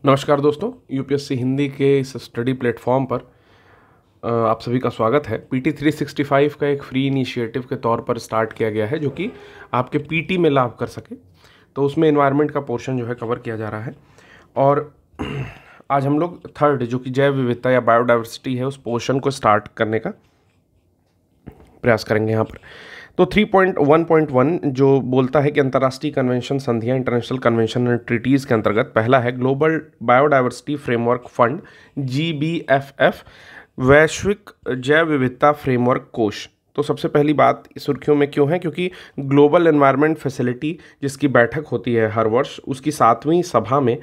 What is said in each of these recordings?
नमस्कार दोस्तों, यूपीएससी हिंदी के इस स्टडी प्लेटफॉर्म पर आप सभी का स्वागत है। पीटी 365 का एक फ्री इनिशिएटिव के तौर पर स्टार्ट किया गया है जो कि आपके पीटी में लाभ कर सके। तो उसमें एनवायरनमेंट का पोर्शन जो है कवर किया जा रहा है और आज हम लोग थर्ड जो कि जैव विविधता या बायोडाइवर्सिटी है उस पोर्शन को स्टार्ट करने का प्रयास करेंगे यहाँ पर। तो 3.1.1 जो बोलता है कि अंतर्राष्ट्रीय कन्वेंशन संधियां, इंटरनेशनल कन्वेंशन एंड ट्रीटीज़ के अंतर्गत पहला है global biodiversity framework fund GBFF, वैश्विक जैव विविधता फ्रेमवर्क कोष। तो सबसे पहली बात सुर्खियों में क्यों है, क्योंकि ग्लोबल एनवायरनमेंट फैसिलिटी जिसकी बैठक होती है हर वर्ष, उसकी 7वीं सभा में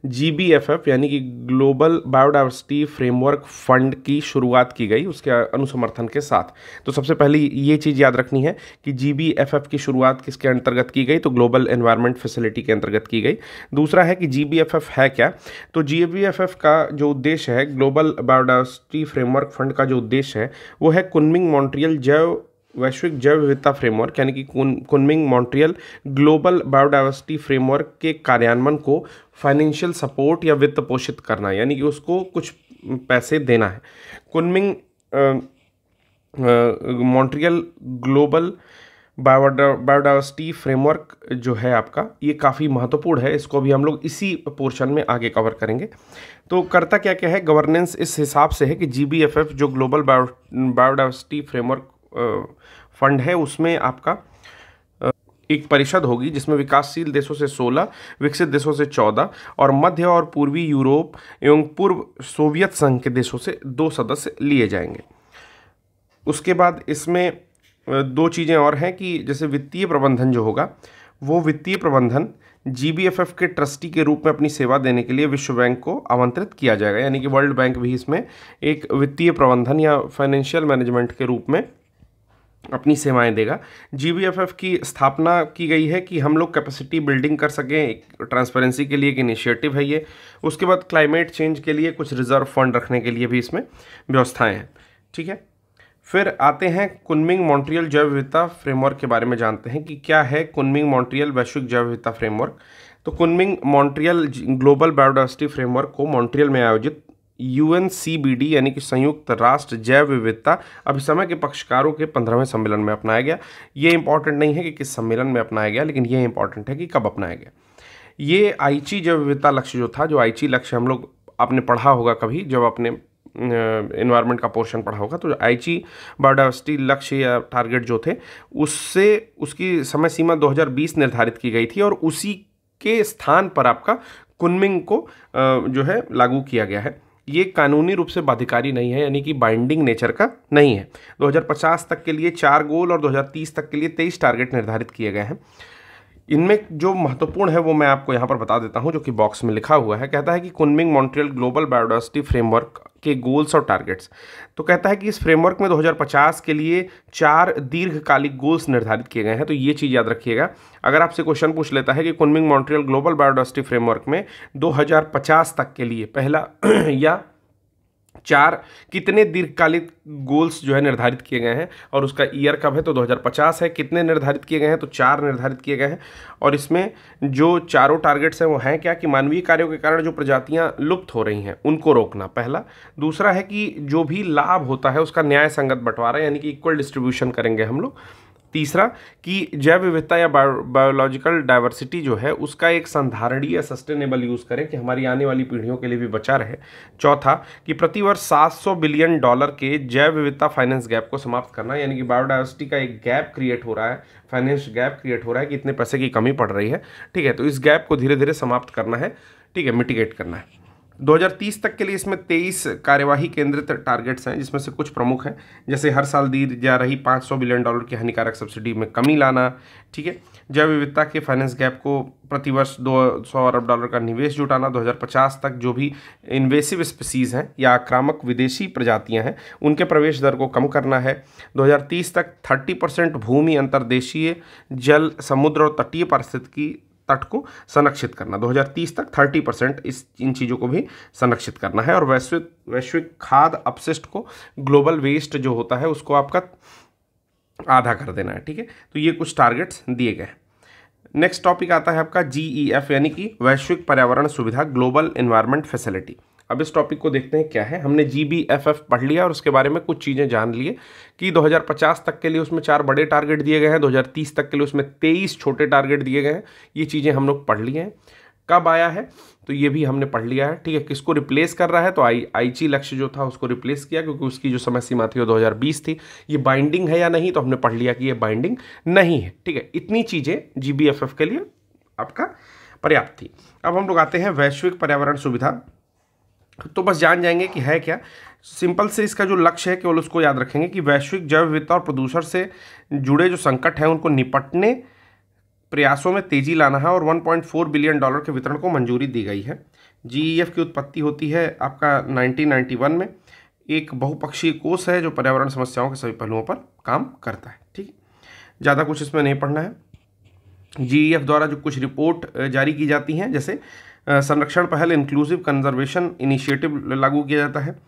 GBFF यानी कि ग्लोबल बायोडाइवर्सिटी फ्रेमवर्क फंड की शुरुआत की गई उसके अनुसमर्थन के साथ। तो सबसे पहले ये चीज़ याद रखनी है कि GBFF की शुरुआत किसके अंतर्गत की गई, तो ग्लोबल एनवायरनमेंट फैसिलिटी के अंतर्गत की गई। दूसरा है कि GBFF है क्या, तो GBFF का जो उद्देश्य है, ग्लोबल बायोडाइवर्सिटी फ्रेमवर्क फंड का जो उद्देश्य है वो है कुनमिंग मॉन्ट्रियल वैश्विक जैव विविधता फ्रेमवर्क यानी कि Kunming Montreal global biodiversity framework के कार्यान्वयन को फाइनेंशियल सपोर्ट या वित्त पोषित करना, यानी कि उसको कुछ पैसे देना है। Kunming Montreal global biodiversity framework जो है आपका, ये काफ़ी महत्वपूर्ण है। इसको भी हम लोग इसी पोर्शन में आगे कवर करेंगे। तो करता क्या क्या है, गवर्नेंस इस हिसाब से है कि GBFF जो ग्लोबल बायोडाइवर्सिटी फ्रेमवर्क फंड है उसमें आपका एक परिषद होगी जिसमें विकासशील देशों से 16, विकसित देशों से 14 और मध्य और पूर्वी यूरोप एवं पूर्व सोवियत संघ के देशों से 2 सदस्य लिए जाएंगे। उसके बाद इसमें 2 चीज़ें और हैं कि जैसे वित्तीय प्रबंधन जो होगा, वो वित्तीय प्रबंधन GBFF के ट्रस्टी के रूप में अपनी सेवा देने के लिए विश्व बैंक को आमंत्रित किया जाएगा, यानी कि वर्ल्ड बैंक भी इसमें एक वित्तीय प्रबंधन या फाइनेंशियल मैनेजमेंट के रूप में अपनी सेवाएं देगा। GBFF की स्थापना की गई है कि हम लोग कैपेसिटी बिल्डिंग कर सकें, एक ट्रांसपेरेंसी के लिए एक इनिशिएटिव है ये। उसके बाद क्लाइमेट चेंज के लिए कुछ रिजर्व फंड रखने के लिए भी इसमें व्यवस्थाएं हैं। ठीक है, फिर आते हैं कुनमिंग मॉन्ट्रियल जैव विविधता फ्रेमवर्क के बारे में जानते हैं कि क्या है कुनमिंग मॉन्ट्रियल वैश्विक जैव विविधता फ्रेमवर्क। तो Kunming Montreal global biodiversity framework को मॉन्ट्रियल में आयोजित UNCBD यानी कि संयुक्त राष्ट्र जैव विविधता अभिसमय के पक्षकारों के 15वें सम्मेलन में अपनाया गया। ये इंपॉर्टेंट नहीं है कि किस सम्मेलन में अपनाया गया, लेकिन ये इंपॉर्टेंट है कि कब अपनाया गया। ये आईची जैव विविधता लक्ष्य जो था, जो आईची लक्ष्य हम लोग आपने पढ़ा होगा कभी जब आपने एनवायरनमेंट का पोर्शन पढ़ा होगा, तो आईची बायोडाइवर्सिटी लक्ष्य या टारगेट जो थे उससे उसकी समय सीमा 2020 निर्धारित की गई थी और उसी के स्थान पर आपका कुनमिंग को जो है लागू किया गया है। ये कानूनी रूप से बाध्यकारी नहीं है, यानी कि बाइंडिंग नेचर का नहीं है। 2050 तक के लिए 4 गोल और 2030 तक के लिए 23 टारगेट निर्धारित किए गए हैं। इनमें जो महत्वपूर्ण है वो मैं आपको यहाँ पर बता देता हूँ, जो कि बॉक्स में लिखा हुआ है। कहता है कि Kunming Montreal global biodiversity framework के गोल्स और टारगेट्स। तो कहता है कि इस फ्रेमवर्क में 2050 के लिए 4 दीर्घकालिक गोल्स निर्धारित किए गए हैं। तो ये चीज़ याद रखिएगा, अगर आपसे क्वेश्चन पूछ लेता है कि Kunming Montreal global biodiversity framework में 2050 तक के लिए पहला या 4 कितने दीर्घकालिक गोल्स जो है निर्धारित किए गए हैं और उसका ईयर कब है, तो 2050 है। कितने निर्धारित किए गए हैं, तो 4 निर्धारित किए गए हैं। और इसमें जो चारों टारगेट्स हैं वो हैं क्या, कि मानवीय कार्यों के कारण जो प्रजातियां लुप्त हो रही हैं उनको रोकना पहला। दूसरा है कि जो भी लाभ होता है उसका न्याय संगत बंटवारा, यानी कि इक्वल डिस्ट्रीब्यूशन करेंगे हम लोग। तीसरा कि जैव विविधता या बायोलॉजिकल डाइवर्सिटी जो है उसका एक संधारणीय सस्टेनेबल यूज़ करें कि हमारी आने वाली पीढ़ियों के लिए भी बचा रहे। चौथा कि प्रतिवर्ष $700 बिलियन के जैव विविधता फाइनेंस गैप को समाप्त करना, यानी कि बायोडाइवर्सिटी का एक गैप क्रिएट हो रहा है, फाइनेंस गैप क्रिएट हो रहा है कि इतने पैसे की कमी पड़ रही है। ठीक है, तो इस गैप को धीरे धीरे समाप्त करना है। ठीक है, मिटिगेट करना है। 2030 तक के लिए इसमें 23 कार्यवाही केंद्रित टारगेट्स हैं, जिसमें से कुछ प्रमुख हैं, जैसे हर साल दी जा रही $500 बिलियन की हानिकारक सब्सिडी में कमी लाना। ठीक है, जैव विविधता के फाइनेंस गैप को प्रतिवर्ष $200 अरब का निवेश जुटाना। 2050 तक जो भी इन्वेसिव स्पीसीज़ हैं या आक्रामक विदेशी प्रजातियां हैं उनके प्रवेश दर को कम करना है। 2030 तक 30% भूमि, अंतर्देशीय जल, समुद्र और तटीय पारिस्थितिकी तट को संरक्षित करना। 2030 तक 30% इन चीज़ों को भी संरक्षित करना है। और वैश्विक खाद्य अपशिष्ट को, ग्लोबल वेस्ट जो होता है उसको आपका आधा कर देना है। ठीक है, तो ये कुछ टारगेट्स दिए गए हैं। नेक्स्ट टॉपिक आता है आपका GEF यानी कि वैश्विक पर्यावरण सुविधा, ग्लोबल एनवायरनमेंट फैसिलिटी। अब इस टॉपिक को देखते हैं क्या है। हमने GBFF पढ़ लिया और उसके बारे में कुछ चीज़ें जान लिए कि 2050 तक के लिए उसमें 4 बड़े टारगेट दिए गए हैं, 2030 तक के लिए उसमें 23 छोटे टारगेट दिए गए हैं। ये चीज़ें हम लोग पढ़ लिए हैं। कब आया है तो ये भी हमने पढ़ लिया है, ठीक है। किसको रिप्लेस कर रहा है तो आईची लक्ष्य जो था उसको रिप्लेस किया, क्योंकि उसकी जो समय सीमा थी वो 2020 थी। ये बाइंडिंग है या नहीं तो हमने पढ़ लिया कि ये बाइंडिंग नहीं है, ठीक है। इतनी चीज़ें GBFF के लिए आपका पर्याप्त थी। अब हम लोग आते हैं वैश्विक पर्यावरण सुविधा। तो बस जान जाएंगे कि है क्या। सिंपल से इसका जो लक्ष्य है केवल उसको याद रखेंगे कि वैश्विक जैव विविधता और प्रदूषण से जुड़े जो संकट हैं उनको निपटने प्रयासों में तेजी लाना है, और $1.4 बिलियन के वितरण को मंजूरी दी गई है। GEF की उत्पत्ति होती है आपका 1991 में। एक बहुपक्षीय कोष है जो पर्यावरण समस्याओं के सभी पहलुओं पर काम करता है, ठीक है। ज़्यादा कुछ इसमें नहीं पढ़ना है। GEF द्वारा जो कुछ रिपोर्ट जारी की जाती हैं, जैसे संरक्षण पहल इंक्लूसिव कंजर्वेशन इनिशिएटिव लागू किया जाता है,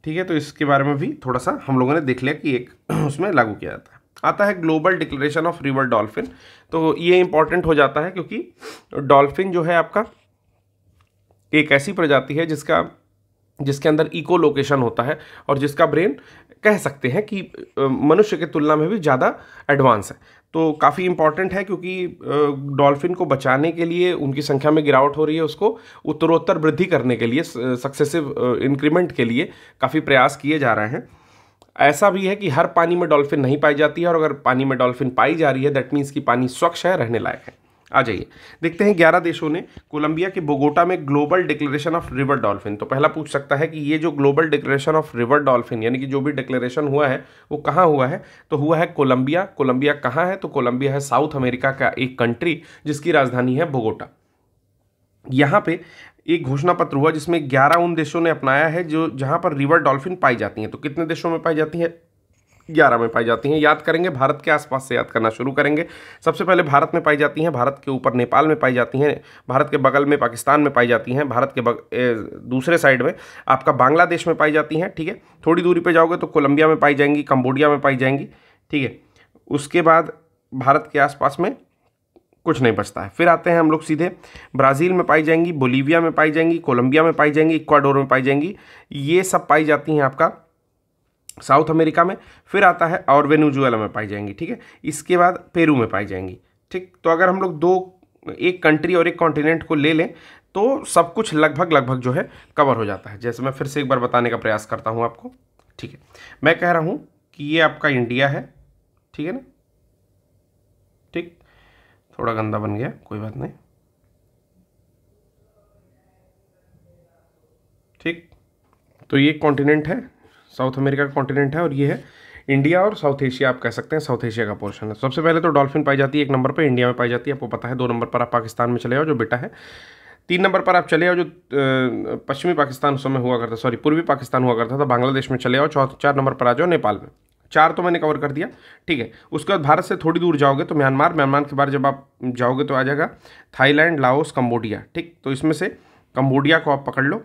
ठीक है। तो इसके बारे में भी थोड़ा सा हम लोगों ने देख लिया कि एक उसमें लागू किया जाता है। आता है global declaration of river dolphin. तो ये इंपॉर्टेंट हो जाता है क्योंकि डॉल्फिन जो है आपका एक ऐसी प्रजाति है जिसके अंदर इको लोकेशन होता है और जिसका ब्रेन कह सकते हैं कि मनुष्य के तुलना में भी ज़्यादा एडवांस है। तो काफ़ी इंपॉर्टेंट है क्योंकि डॉल्फिन को बचाने के लिए उनकी संख्या में गिरावट हो रही है, उसको उत्तरोत्तर वृद्धि करने के लिए, सक्सेसिव इंक्रीमेंट के लिए काफ़ी प्रयास किए जा रहे हैं। ऐसा भी है कि हर पानी में डॉल्फिन नहीं पाई जाती है, और अगर पानी में डॉल्फिन पाई जा रही है दैट मीन्स कि पानी स्वच्छ है, रहने लायक है। आ जाइए देखते हैं 11 देशों ने कोलंबिया के बोगोटा में global declaration of river dolphin. तो पहला पूछ सकता है कि ये जो global declaration of river dolphin यानी कि जो भी डिक्लेरेशन हुआ है वो कहाँ हुआ है, तो हुआ है कोलंबिया। कोलंबिया कहाँ है, तो कोलंबिया है साउथ अमेरिका का एक कंट्री जिसकी राजधानी है बोगोटा। यहाँ पे एक घोषणा पत्र हुआ जिसमें 11 उन देशों ने अपनाया है जो जहाँ पर रिवर डॉल्फिन पाई जाती हैं। तो कितने देशों में पाई जाती हैं, 11 में पाई जाती हैं। याद करेंगे भारत के आसपास से याद करना शुरू करेंगे। सबसे पहले भारत में पाई जाती हैं, भारत के ऊपर नेपाल में पाई जाती हैं, भारत के बगल में पाकिस्तान में पाई जाती हैं, भारत के दूसरे साइड में आपका बांग्लादेश में पाई जाती हैं, ठीक है। थोड़ी दूरी पे जाओगे तो कोलंबिया में पाई जाएंगी, कंबोडिया में पाई जाएंगी, ठीक है। उसके बाद भारत के आसपास में कुछ नहीं बचता है। फिर आते हैं हम लोग सीधे ब्राज़ील में पाई जाएंगी, बोलीविया में पाई जाएंगी, कोलंबिया में पाई जाएंगी, इक्वाडोर में पाई जाएंगी। ये सब पाई जाती हैं आपका साउथ अमेरिका में। फिर आता है और वेनेजुएला में पाई जाएंगी, ठीक है। इसके बाद पेरू में पाई जाएंगी, ठीक। तो अगर हम लोग एक कंट्री और एक कॉन्टिनेंट को ले लें तो सब कुछ लगभग जो है कवर हो जाता है। जैसे मैं फिर से एक बार बताने का प्रयास करता हूँ आपको, ठीक है। मैं कह रहा हूँ कि ये आपका इंडिया है, ठीक है ना, ठीक। थोड़ा गंदा बन गया, कोई बात नहीं, ठीक। तो ये कॉन्टिनेंट है, साउथ अमेरिका का कॉन्टिनेंट है, और ये है इंडिया और साउथ एशिया, आप कह सकते हैं साउथ एशिया का पोर्शन है। सबसे पहले तो डॉल्फिन पाई जाती है 1 नंबर पे, इंडिया में पाई जाती है, आपको पता है। 2 नंबर पर आप पाकिस्तान में चले जाओ जो बेटा है। 3 नंबर पर आप चले जाओ जो पश्चिमी पाकिस्तान उस समय हुआ करता, सॉरी पूर्वी पाकिस्तान हुआ करता था, बांग्लादेश में चले जाओ। 4 नंबर पर आ जाओ नेपाल में। 4 तो मैंने कवर कर दिया, ठीक है। उसके बाद भारत से थोड़ी दूर जाओगे तो म्यांमार के बाद जब आप जाओगे तो आ जाएगा थाईलैंड, लाओस, कंबोडिया, ठीक। तो इसमें से कंबोडिया को आप पकड़ लो,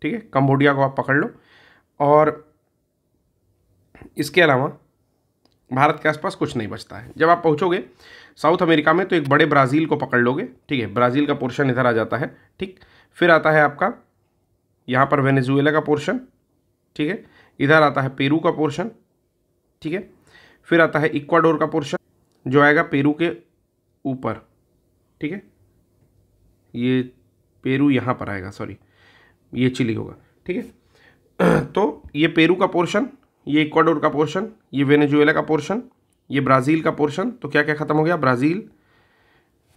ठीक है, कंबोडिया को आप पकड़ लो। और इसके अलावा भारत के आसपास कुछ नहीं बचता है। जब आप पहुंचोगे साउथ अमेरिका में तो एक बड़े ब्राज़ील को पकड़ लोगे, ठीक है। ब्राज़ील का पोर्शन इधर आ जाता है, ठीक। फिर आता है आपका यहाँ पर वेनेजुएला का पोर्शन, ठीक है। इधर आता है पेरू का पोर्शन, ठीक है। फिर आता है इक्वाडोर का पोर्शन जो आएगा पेरू के ऊपर, ठीक है। ये पेरू यहाँ पर आएगा, सॉरी ये चिली होगा, ठीक है। तो ये पेरू का पोर्शन, ये इक्वाडोर का पोर्शन, ये वेनेजुएला का पोर्शन, ये ब्राज़ील का पोर्शन। तो क्या क्या ख़त्म हो गया, Brazil,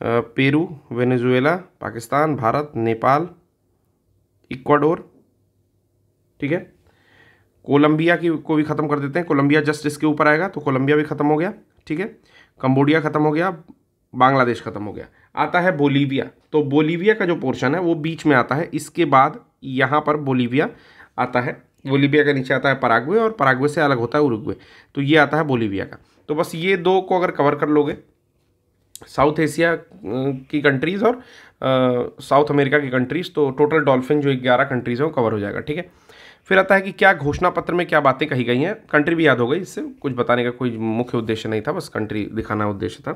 Peru, Venezuela, Pakistan, Bharat, Nepal, Ecuador, ठीक है। कोलंबिया को भी ख़त्म कर देते हैं, कोलंबिया जस्ट इसके ऊपर आएगा तो कोलंबिया भी ख़त्म हो गया, ठीक है। कंबोडिया ख़त्म हो गया, बांग्लादेश ख़त्म हो गया। आता है बोलीविया। तो बोलीविया का जो पोर्शन है वो बीच में आता है। इसके बाद यहाँ पर बोलीविया आता है, बोलीविया के नीचे आता है पराग्वे, और पराग्वे से अलग होता है उरुग्वे। तो ये आता है बोलीविया का। तो बस ये 2 को अगर कवर कर लोगे, साउथ एशिया की कंट्रीज़ और साउथ अमेरिका की कंट्रीज़, तो टोटल डॉल्फिन जो 11 कंट्रीज़ है वो कवर हो जाएगा, ठीक है। फिर आता है कि क्या घोषणा पत्र में क्या बातें कही गई हैं। कंट्री भी याद हो गई, इससे कुछ बताने का कोई मुख्य उद्देश्य नहीं था, बस कंट्री दिखाना उद्देश्य था।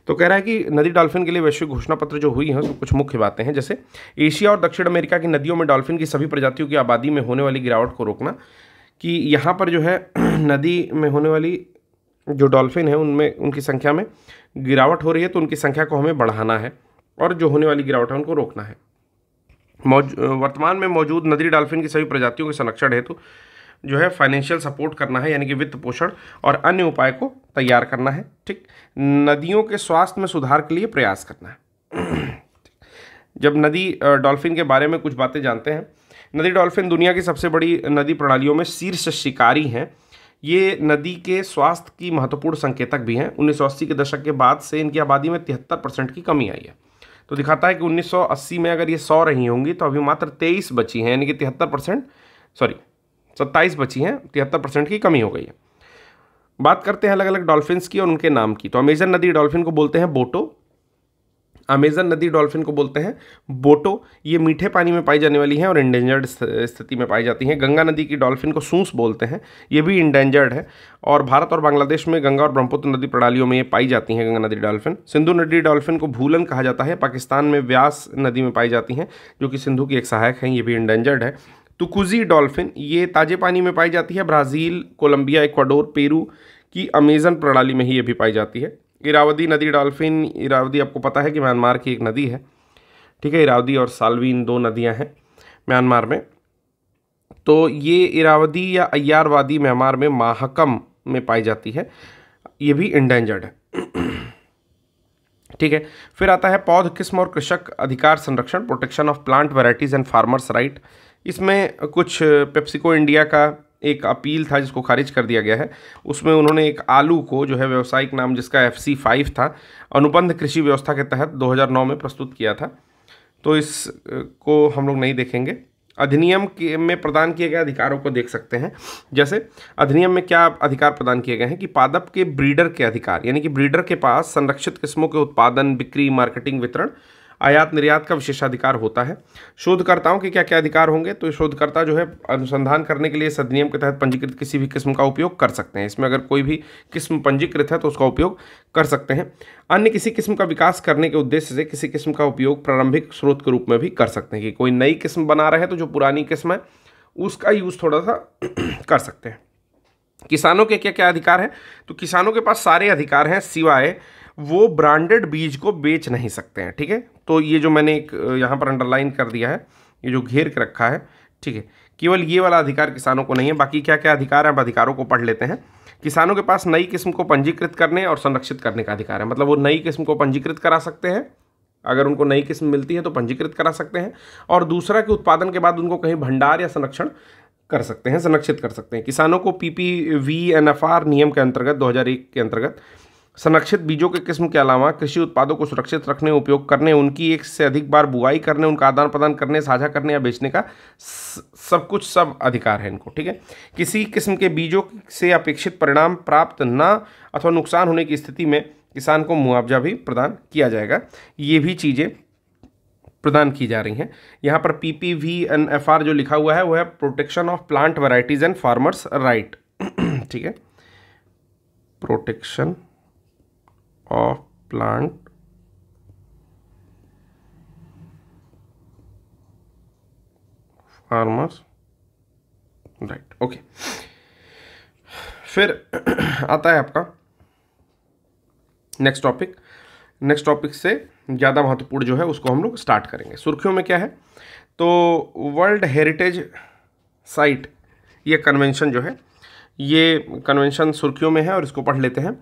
तो कह रहा है कि नदी डॉल्फिन के लिए वैश्विक घोषणा पत्र जो हुई है उसमें कुछ मुख्य बातें हैं, जैसे एशिया और दक्षिण अमेरिका की नदियों में डॉल्फिन की सभी प्रजातियों की आबादी में होने वाली गिरावट को रोकना, कि यहाँ पर जो है नदी में होने वाली जो डॉल्फिन है उनमें उनकी संख्या में गिरावट हो रही है, तो उनकी संख्या को हमें बढ़ाना है और जो होने वाली गिरावट है उनको रोकना है। वर्तमान में मौजूद नदी डॉल्फिन की सभी प्रजातियों के संरक्षण हेतु जो है फाइनेंशियल सपोर्ट करना है, यानी कि वित्त पोषण और अन्य उपाय को तैयार करना है। ठीक, नदियों के स्वास्थ्य में सुधार के लिए प्रयास करना है। जब नदी डॉल्फिन के बारे में कुछ बातें जानते हैं, नदी डॉल्फिन दुनिया की सबसे बड़ी नदी प्रणालियों में शीर्ष शिकारी हैं। ये नदी के स्वास्थ्य की महत्वपूर्ण संकेतक भी हैं। 1980 के दशक के बाद से इनकी आबादी में 73% की कमी आई है। तो दिखाता है कि 1980 में अगर ये 100 रही होंगी तो अभी मात्र 23 बची हैं, यानी कि 27 बची हैं, 73% की कमी हो गई है। बात करते हैं अलग अलग डॉल्फिन्स की और उनके नाम की। तो अमेजन नदी डॉल्फिन को बोलते हैं बोटो। अमेजन नदी डॉल्फिन को बोलते हैं बोटो, ये मीठे पानी में पाई जाने वाली हैं और इंडेंजर्ड स्थिति में पाई जाती हैं। गंगा नदी की डॉल्फिन को सूस बोलते हैं, ये भी इंडेंजर्ड है और भारत और बांग्लादेश में गंगा और ब्रह्मपुत्र नदी प्रणालियों में ये पाई जाती हैं गंगा नदी डॉल्फिन। सिंधु नदी डॉल्फिन को भूलन कहा जाता है, पाकिस्तान में व्यास नदी में पाई जाती हैं जो कि सिंधु की एक सहायक हैं, ये भी इंडेंजर्ड है। तुकुजी डॉल्फिन ये ताजे पानी में पाई जाती है, ब्राज़ील, कोलंबिया, इक्वाडोर, पेरू की अमेजन प्रणाली में ही ये भी पाई जाती है। इरावदी नदी डॉल्फिन, इरावदी आपको पता है कि म्यांमार की एक नदी है, ठीक है। इरावदी और साल्वीन 2 नदियां हैं म्यांमार में। तो ये इरावदी या अय्यारवादी म्यांमार में माहकम में पाई जाती है, ये भी इंडेंजर्ड है, ठीक है। फिर आता है पौध किस्म और कृषक अधिकार संरक्षण, protection of plant varieties and farmers right. इसमें कुछ पेप्सिको इंडिया का एक अपील था जिसको खारिज कर दिया गया है। उसमें उन्होंने एक आलू को जो है व्यावसायिक नाम जिसका FC5 था, अनुबंध कृषि व्यवस्था के तहत 2009 में प्रस्तुत किया था। तो इसको हम लोग नहीं देखेंगे। अधिनियम के में प्रदान किए गए अधिकारों को देख सकते हैं। जैसे अधिनियम में क्या अधिकार प्रदान किए गए हैं कि पादप के ब्रीडर के अधिकार, यानी कि ब्रीडर के पास संरक्षित किस्मों के उत्पादन, बिक्री, मार्केटिंग, वितरण, आयात निर्यात का विशेषाधिकार होता है। शोधकर्ताओं के क्या क्या अधिकार होंगे, तो शोधकर्ता जो है अनुसंधान करने के लिए इस अधिनियम के तहत पंजीकृत किसी भी किस्म का उपयोग कर सकते हैं। इसमें अगर कोई भी किस्म पंजीकृत है तो उसका उपयोग कर सकते हैं। अन्य किसी किस्म का विकास करने के उद्देश्य से किसी किस्म का उपयोग प्रारंभिक स्रोत के रूप में भी कर सकते हैं, कि कोई नई किस्म बना रहे हैं तो जो पुरानी किस्म है उसका यूज़ थोड़ा सा कर सकते हैं। किसानों के क्या क्या अधिकार हैं, तो किसानों के पास सारे अधिकार हैं सिवाय वो ब्रांडेड बीज को बेच नहीं सकते हैं, ठीक है। तो ये जो मैंने एक यहाँ पर अंडरलाइन कर दिया है, ये जो घेर के रखा है, ठीक है, केवल ये वाला अधिकार किसानों को नहीं है। बाकी क्या क्या अधिकार है, अब अधिकारों को पढ़ लेते हैं। किसानों के पास नई किस्म को पंजीकृत करने और संरक्षित करने का अधिकार है, मतलब वो नई किस्म को पंजीकृत करा सकते हैं, अगर उनको नई किस्म मिलती है तो पंजीकृत करा सकते हैं, और दूसरा के उत्पादन के बाद उनको कहीं भंडार या संरक्षण कर सकते हैं, संरक्षित कर सकते हैं। किसानों को PPVNFR नियम के अंतर्गत 2001 के अंतर्गत संरक्षित बीजों के किस्म के अलावा कृषि उत्पादों को सुरक्षित रखने, उपयोग करने, उनकी एक से अधिक बार बुआई करने, उनका आदान प्रदान करने, साझा करने या बेचने का सब अधिकार है इनको, ठीक है। किसी किस्म के बीजों से अपेक्षित परिणाम प्राप्त न अथवा नुकसान होने की स्थिति में किसान को मुआवजा भी प्रदान किया जाएगा। ये भी चीज़ें प्रदान की जा रही हैं। यहाँ पर PPVNFR जो लिखा हुआ है वो है protection of plant varieties and farmers right, ठीक है, protection of plant farmers right, okay. फिर आता है आपका नेक्स्ट टॉपिक से ज़्यादा महत्वपूर्ण जो है उसको हम लोग स्टार्ट करेंगे। सुर्खियों में क्या है, तो वर्ल्ड हेरिटेज साइट, ये कन्वेंशन जो है, ये कन्वेंशन सुर्खियों में है और इसको पढ़ लेते हैं।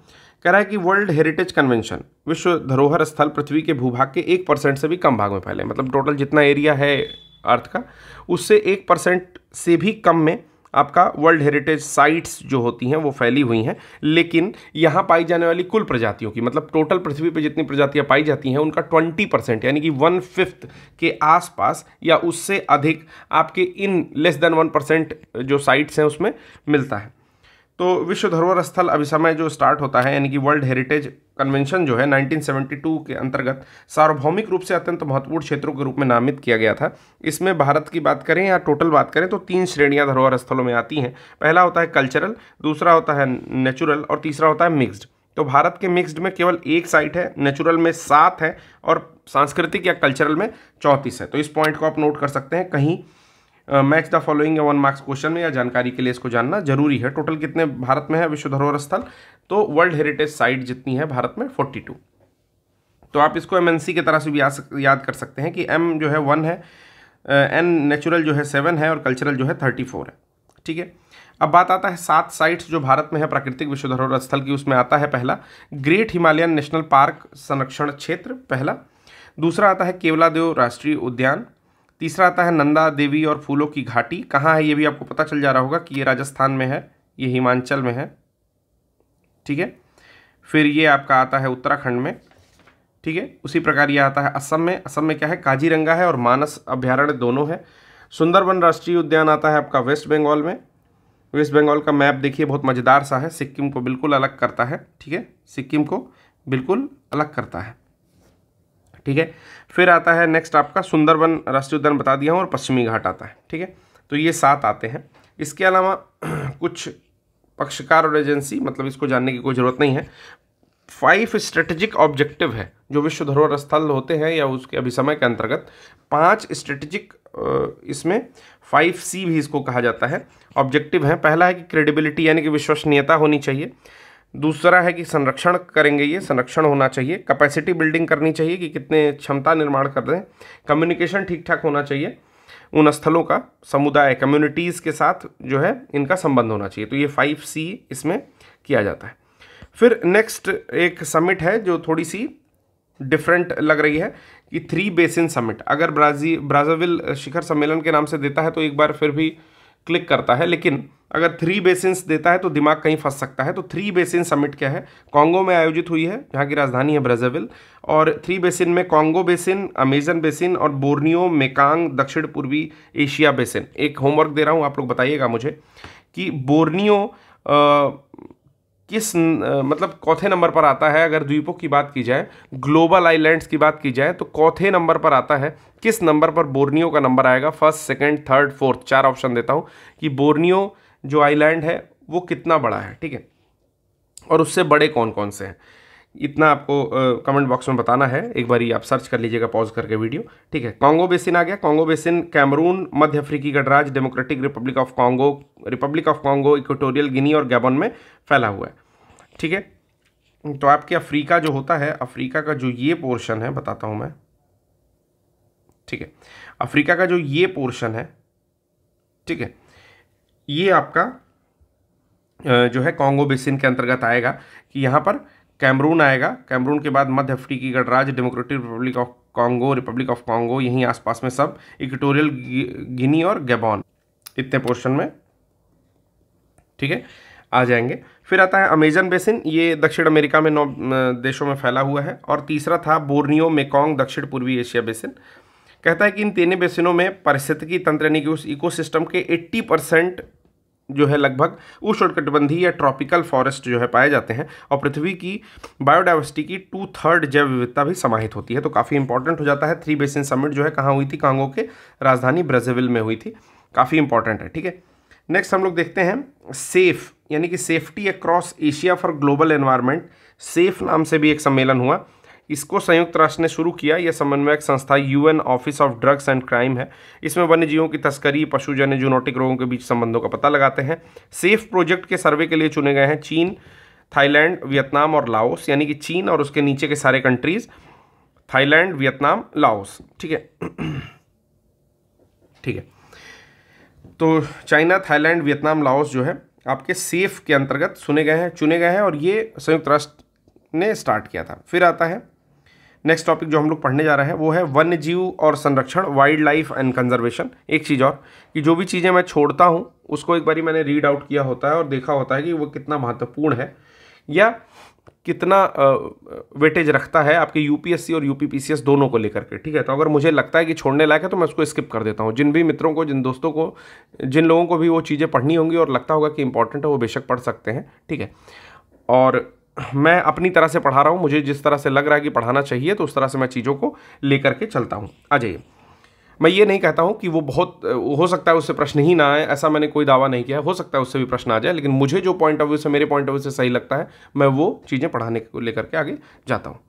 कह रहा है कि वर्ल्ड हेरिटेज कन्वेंशन विश्व धरोहर स्थल पृथ्वी के भूभाग के 1% से भी कम भाग में फैले, मतलब टोटल जितना एरिया है अर्थ का उससे 1% से भी कम में आपका वर्ल्ड हेरिटेज साइट्स जो होती हैं वो फैली हुई हैं। लेकिन यहाँ पाई जाने वाली कुल प्रजातियों की, मतलब टोटल पृथ्वी पे जितनी प्रजातियाँ पाई जाती हैं उनका 20% यानी कि 1/5 के आसपास या उससे अधिक आपके इन लेस देन 1% जो साइट्स हैं उसमें मिलता है। तो विश्व धरोहर स्थल अभिसमय जो स्टार्ट होता है, यानी कि वर्ल्ड हेरिटेज कन्वेंशन जो है 1972 के अंतर्गत सार्वभौमिक रूप से अत्यंत महत्वपूर्ण क्षेत्रों के रूप में नामित किया गया था। इसमें भारत की बात करें या टोटल बात करें तो 3 श्रेणियां धरोहर स्थलों में आती हैं। पहला होता है कल्चरल, दूसरा होता है नेचुरल और तीसरा होता है मिक्स्ड। तो भारत के मिक्स्ड में केवल 1 साइट है, नेचुरल में 7 है और सांस्कृतिक या कल्चरल में 34 है। तो इस पॉइंट को आप नोट कर सकते हैं कहीं मैच द फॉलोइंग या 1 मार्क्स क्वेश्चन में, या जानकारी के लिए इसको जानना जरूरी है। टोटल कितने भारत में है विश्व धरोहर स्थल? तो वर्ल्ड हेरिटेज साइट जितनी है भारत में 42। तो आप इसको MNC की तरह से भी याद कर सकते हैं कि M जो है 1 है, N नेचुरल जो है 7 है और कल्चरल जो है 34 है। ठीक है, अब बात आता है 7 साइट्स जो भारत में है प्राकृतिक विश्व धरोहर स्थल की। उसमें आता है पहला ग्रेट हिमालयन नेशनल पार्क संरक्षण क्षेत्र, पहला। दूसरा आता है केवलादेव राष्ट्रीय उद्यान। तीसरा आता है नंदा देवी और फूलों की घाटी। कहाँ है ये भी आपको पता चल जा रहा होगा कि ये राजस्थान में है, ये हिमाचल में है। ठीक है, फिर ये आपका आता है उत्तराखंड में। ठीक है, उसी प्रकार ये आता है असम में। असम में क्या है? काजीरंगा है और मानस अभ्यारण्य दोनों है। सुंदरबन राष्ट्रीय उद्यान आता है आपका वेस्ट बंगाल में। वेस्ट बंगाल का मैप देखिए, बहुत मज़ेदार सा है, सिक्किम को बिल्कुल अलग करता है। ठीक है, सिक्किम को बिल्कुल अलग करता है। ठीक है, फिर आता है नेक्स्ट आपका सुंदरबन राष्ट्रीय उद्यान बता दिया हूँ, और पश्चिमी घाट आता है। ठीक है, तो ये 7 आते हैं। इसके अलावा कुछ पक्षकार और एजेंसी, मतलब इसको जानने की कोई ज़रूरत नहीं है। 5 स्ट्रेटेजिक ऑब्जेक्टिव है जो विश्व धरोहर स्थल होते हैं या उसके अभिसमय के अंतर्गत 5 स्ट्रेटेजिक, इसमें 5C भी इसको कहा जाता है, ऑब्जेक्टिव है। पहला है कि क्रेडिबिलिटी यानी कि विश्वसनीयता होनी चाहिए। दूसरा है कि संरक्षण करेंगे, ये संरक्षण होना चाहिए। कैपेसिटी बिल्डिंग करनी चाहिए कि कितने क्षमता निर्माण कर रहे हैं। कम्युनिकेशन ठीक ठाक होना चाहिए, उन स्थलों का समुदाय कम्युनिटीज़ के साथ जो है इनका संबंध होना चाहिए। तो ये 5C इसमें किया जाता है। फिर नेक्स्ट एक समिट है जो थोड़ी सी डिफरेंट लग रही है कि 3 बेसिन समिट। अगर ब्राज़ाविल शिखर सम्मेलन के नाम से देता है तो एक बार फिर भी क्लिक करता है, लेकिन अगर 3 बेसिन्स देता है तो दिमाग कहीं फंस सकता है। तो 3 बेसिन समिट क्या है? कॉन्गो में आयोजित हुई है, जहाँ की राजधानी है ब्राज़ाविल। और 3 बेसिन में कॉन्गो बेसिन, अमेजन बेसिन और बोर्नियो मेकांग दक्षिण पूर्वी एशिया बेसिन। एक होमवर्क दे रहा हूँ, आप लोग बताइएगा मुझे कि बोर्नियो किस मतलब चौथे नंबर पर आता है। अगर द्वीपों की बात की जाए, ग्लोबल आइलैंड्स की बात की जाए, तो चौथे नंबर पर आता है। किस नंबर पर बोर्नियो का नंबर आएगा? First, second, third, fourth, 4 option देता हूँ कि बोर्नियो जो आइलैंड है वो कितना बड़ा है। ठीक है, और उससे बड़े कौन कौन से हैं, इतना आपको कमेंट बॉक्स में बताना है। एक बार आप सर्च कर लीजिएगा पॉज करके वीडियो। ठीक है, कॉन्गो बेसिन आ गया। कॉन्गो बेसिन कैमरून, मध्य अफ्रीकी गणराज्य, democratic Republic of Congo, Equatorial Guinea और गैबन में फैला हुआ है। ठीक है, तो आपके अफ्रीका जो होता है, अफ्रीका का जो ये पोर्शन है, बताता हूँ मैं। ठीक है, अफ्रीका का जो ये पोर्शन है, ठीक है, ये आपका जो है कॉन्गो बेसिन के अंतर्गत आएगा कि यहाँ पर कैमरून आएगा। कैमरून के बाद मध्य अफ्रीकी गणराज्य, डेमोक्रेटिक रिपब्लिक ऑफ कॉन्गो, यहीं आसपास में सब, इक्वेटोरियल गिनी और गैबन, इतने पोर्शन में, ठीक है, आ जाएंगे। फिर आता है अमेजन बेसिन, ये दक्षिण अमेरिका में 9 देशों में फैला हुआ है। और तीसरा था बोर्नियो मेकोंग दक्षिण पूर्वी एशिया बेसिन। कहता है कि इन तीनों बेसिनों में पारिस्थितिकी तंत्र यानी कि उस इकोसिस्टम के 80% जो है लगभग उष्णकटिबंधीय या ट्रॉपिकल फॉरेस्ट जो है पाए जाते हैं, और पृथ्वी की बायोडाइवर्सिटी की 2/3 जैव विविधता भी समाहित होती है। तो काफ़ी इंपॉर्टेंट हो जाता है। 3 बेसिन समिट जो है कहाँ हुई थी? कॉन्गो के राजधानी ब्राज़ाविल में हुई थी। काफ़ी इंपॉर्टेंट है। ठीक है, नेक्स्ट हम लोग देखते हैं सेफ यानी कि safety across Asia for global environment. Safe नाम से भी एक सम्मेलन हुआ, इसको संयुक्त राष्ट्र ने शुरू किया। यह समन्वयक संस्था UN office of drugs and crime है। इसमें वन्य जीवों की तस्करी, पशुजन्य जूनोटिक रोगों के बीच संबंधों का पता लगाते हैं। सेफ प्रोजेक्ट के सर्वे के लिए चुने गए हैं चीन, थाईलैंड, वियतनाम और लाओस, यानी कि चीन और उसके नीचे के सारे कंट्रीज, थाईलैंड, वियतनाम, लाओस। ठीक है, ठीक है, तो चाइना, थाईलैंड, वियतनाम, लाओस जो है आपके सेफ के अंतर्गत चुने गए हैं और ये संयुक्त राष्ट्र ने स्टार्ट किया था। फिर आता है नेक्स्ट टॉपिक जो हम लोग पढ़ने जा रहे हैं, वो है वन्य जीव और संरक्षण, वाइल्ड लाइफ एंड कंजर्वेशन। एक चीज़ और कि जो भी चीज़ें मैं छोड़ता हूँ उसको एक बारी मैंने रीड आउट किया होता है और देखा होता है कि वो कितना महत्वपूर्ण है, या कितना वेटेज रखता है आपके यूपीएससी और यूपीपीसीएस दोनों को लेकर के, ठीक है। तो अगर मुझे लगता है कि छोड़ने लायक है तो मैं उसको स्किप कर देता हूँ। जिन भी मित्रों को, जिन दोस्तों को, जिन लोगों को भी वो चीज़ें पढ़नी होंगी और लगता होगा कि इंपॉर्टेंट है, वो बेशक पढ़ सकते हैं, ठीक है। और मैं अपनी तरह से पढ़ा रहा हूँ, मुझे जिस तरह से लग रहा है कि पढ़ाना चाहिए तो उस तरह से मैं चीज़ों को लेकर के चलता हूँ। आ जाइए, मैं ये नहीं कहता हूँ कि वो बहुत हो सकता है उससे प्रश्न ही ना आए, ऐसा मैंने कोई दावा नहीं किया है, हो सकता है उससे भी प्रश्न आ जाए, लेकिन मुझे जो पॉइंट ऑफ व्यू से, मेरे पॉइंट ऑफ व्यू से सही लगता है, मैं वो चीज़ें पढ़ाने को लेकर के आगे जाता हूँ।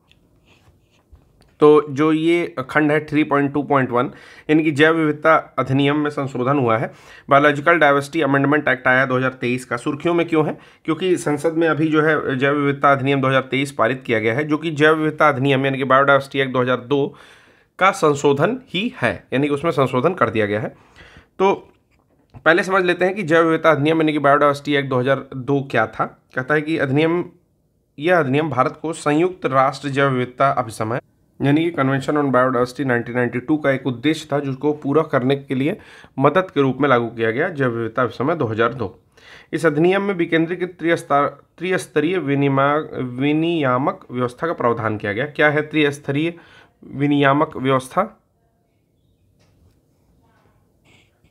तो जो ये खंड है 3.2.1 यानी कि जैव विविधता अधिनियम में संशोधन हुआ है, बायोलॉजिकल डाइवर्सिटी अमेंडमेंट एक्ट आया 2023 का। सुर्खियों में क्यों है? क्योंकि संसद में अभी जो है जैव विविधता अधिनियम 2023 पारित किया गया है, जो कि जैव विविधता अधिनियम यानी कि बायोडाइवर्सिटी एक्ट 2002 का संशोधन ही है, यानी कि उसमें संशोधन कर दिया गया है। तो पहले समझ लेते हैं कि जैव विविधता अधिनियम यानी कि बायोडाइवर्सिटी एक्ट 2002 क्या था। कहता है कि यह अधिनियम भारत को संयुक्त राष्ट्र जैव विविधता अभिसमय यानी कि कन्वेंशन ऑन बायोडाइवर्सिटी 1992 का एक उद्देश्य था, जिसको पूरा करने के लिए मदद के रूप में लागू किया गया जैव विविधता अभिसमय 2002। इस अधिनियम में विकेंद्रीकृत त्रिस्तरीय विनियामक व्यवस्था का प्रावधान किया गया। क्या है त्रिस्तरीय विनियामक व्यवस्था?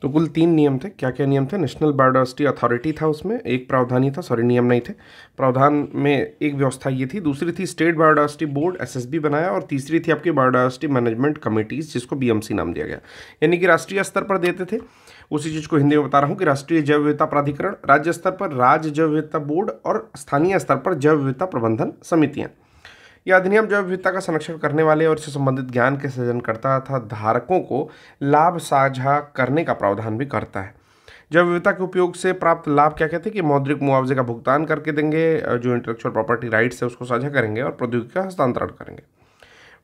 तो कुल 3 नियम थे। क्या क्या नियम थे? नेशनल बायोडाइवर्सिटी अथॉरिटी था, उसमें एक प्रावधान ही था, सॉरी नियम नहीं थे। प्रावधान में एक व्यवस्था ये थी, दूसरी थी स्टेट बायोडाइवर्सिटी बोर्ड एसएसबी बनाया, और तीसरी थी आपकी बायोडाइवर्सिटी मैनेजमेंट कमिटीज, जिसको बीएमसी नाम दिया गया, यानी कि राष्ट्रीय स्तर पर देते थे। उसी चीज़ को हिंदी में बता रहा हूँ कि राष्ट्रीय जैव विविधता प्राधिकरण, राज्य स्तर पर राज्य जैव विविधता बोर्ड, और स्थानीय स्तर पर जैव विविधता प्रबंधन समितियाँ। यह अधिनियम जैव विविधता का संरक्षण करने वाले और इससे संबंधित ज्ञान के सृजनकर्ता तथा धारकों को लाभ साझा करने का प्रावधान भी करता है। जैव विविधता के उपयोग से प्राप्त लाभ क्या कहते हैं कि मौद्रिक मुआवजे का भुगतान करके देंगे, जो इंटेलेक्चुअल प्रॉपर्टी राइट्स है उसको साझा करेंगे, और प्रौद्योगिकी का हस्तांतरण करेंगे।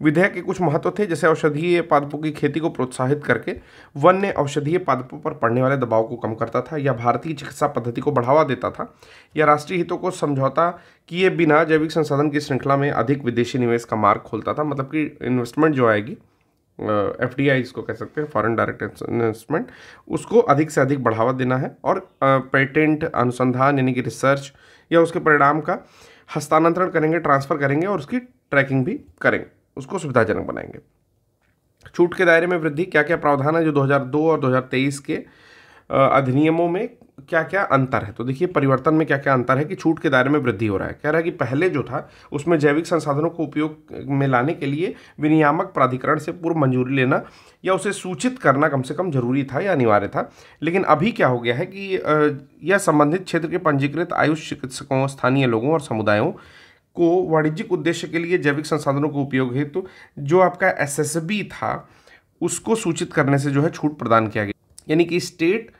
विधेयक के कुछ महत्व थे, जैसे औषधीय पादपों की खेती को प्रोत्साहित करके वन्य औषधीय पादपों पर पड़ने वाले दबाव को कम करता था, या भारतीय चिकित्सा पद्धति को बढ़ावा देता था, या राष्ट्रीय हितों को समझौता किए बिना जैविक संसाधन की श्रृंखला में अधिक विदेशी निवेश का मार्ग खोलता था। मतलब कि इन्वेस्टमेंट जो आएगी, FDI इसको कह सकते हैं, फॉरेन डायरेक्ट इन्वेस्टमेंट, उसको अधिक से अधिक बढ़ावा देना है, और पेटेंट अनुसंधान यानी कि रिसर्च या उसके परिणाम का हस्तांतरण करेंगे, ट्रांसफर करेंगे, और उसकी ट्रैकिंग भी करेंगे, उसको सुविधाजनक बनाएंगे। छूट के दायरे में वृद्धि, क्या क्या प्रावधान है जो 2002 और 2023 के अधिनियमों में क्या क्या अंतर है? तो देखिए परिवर्तन में क्या क्या अंतर है कि छूट के दायरे में वृद्धि हो रहा है। कह रहा है कि पहले जो था उसमें जैविक संसाधनों को उपयोग में लाने के लिए विनियामक प्राधिकरण से पूर्व मंजूरी लेना या उसे सूचित करना कम से कम जरूरी था या अनिवार्य था, लेकिन अभी क्या हो गया है कि यह संबंधित क्षेत्र के पंजीकृत आयुष चिकित्सकों, स्थानीय लोगों और समुदायों को वाणिज्यिक उद्देश्य के लिए जैविक संसाधनों को उपयोग हेतु जो आपका एसएसबी था उसको सूचित करने से जो है छूट प्रदान किया गया, यानी कि स्टेट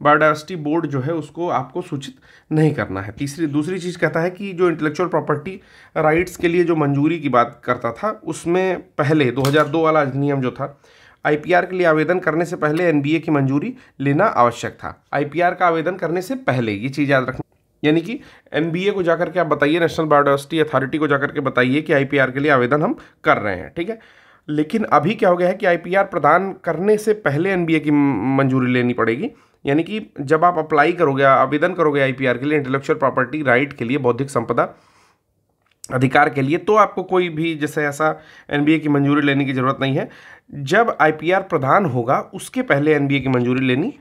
बायोडाइवर्सिटी बोर्ड जो है उसको आपको सूचित नहीं करना है। दूसरी चीज़ कहता है कि जो इंटेलेक्चुअल प्रॉपर्टी राइट्स के लिए जो मंजूरी की बात करता था, उसमें पहले 2002 वाला अधिनियम जो था, आईपीआर के लिए आवेदन करने से पहले एनबीए की मंजूरी लेना आवश्यक था। आईपीआर का आवेदन करने से पहले, ये चीज़ याद रखना, यानी कि एनबीए को जाकर के आप बताइए, नेशनल बायोडाइवर्सिटी अथॉरिटी को जाकर के बताइए कि आईपीआर के लिए आवेदन हम कर रहे हैं, ठीक है। लेकिन अभी क्या हो गया है कि आईपीआर प्रदान करने से पहले एनबीए की मंजूरी लेनी पड़ेगी, यानी कि जब आप अप्लाई करोगे, आवेदन करोगे आईपीआर के लिए, इंटेलेक्चुअल प्रॉपर्टी राइट के लिए, बौद्धिक संपदा अधिकार के लिए, तो आपको कोई भी जैसे ऐसा एनबीए की मंजूरी लेने की जरूरत नहीं है। जब आईपीआर प्रदान होगा उसके पहले एनबीए की मंजूरी लेनी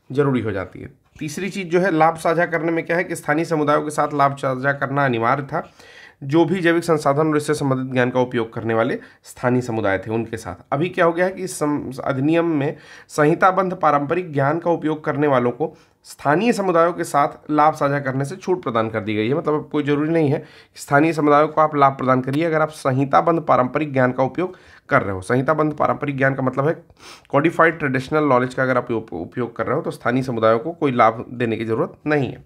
जरूरी हो जाती है। तीसरी चीज़ जो है लाभ साझा करने में क्या है कि स्थानीय समुदायों के साथ लाभ साझा करना अनिवार्य था। जो भी जैविक संसाधन और इससे संबंधित ज्ञान का उपयोग करने वाले स्थानीय समुदाय थे उनके साथ। अभी क्या हो गया है कि इस अधिनियम में संहिताबद्ध पारंपरिक ज्ञान का उपयोग करने वालों को स्थानीय समुदायों के साथ लाभ साझा करने से छूट प्रदान कर दी गई है। मतलब कोई जरूरी नहीं है कि स्थानीय समुदायों को आप लाभ प्रदान करिए अगर आप संहिताबद्ध पारंपरिक ज्ञान का उपयोग कर रहे हो। संहिताबद्ध पारंपरिक ज्ञान का मतलब है कॉडिफाइड ट्रेडिशनल नॉलेज का अगर आप उपयोग कर रहे हो तो स्थानीय समुदायों को कोई लाभ देने की जरूरत नहीं है।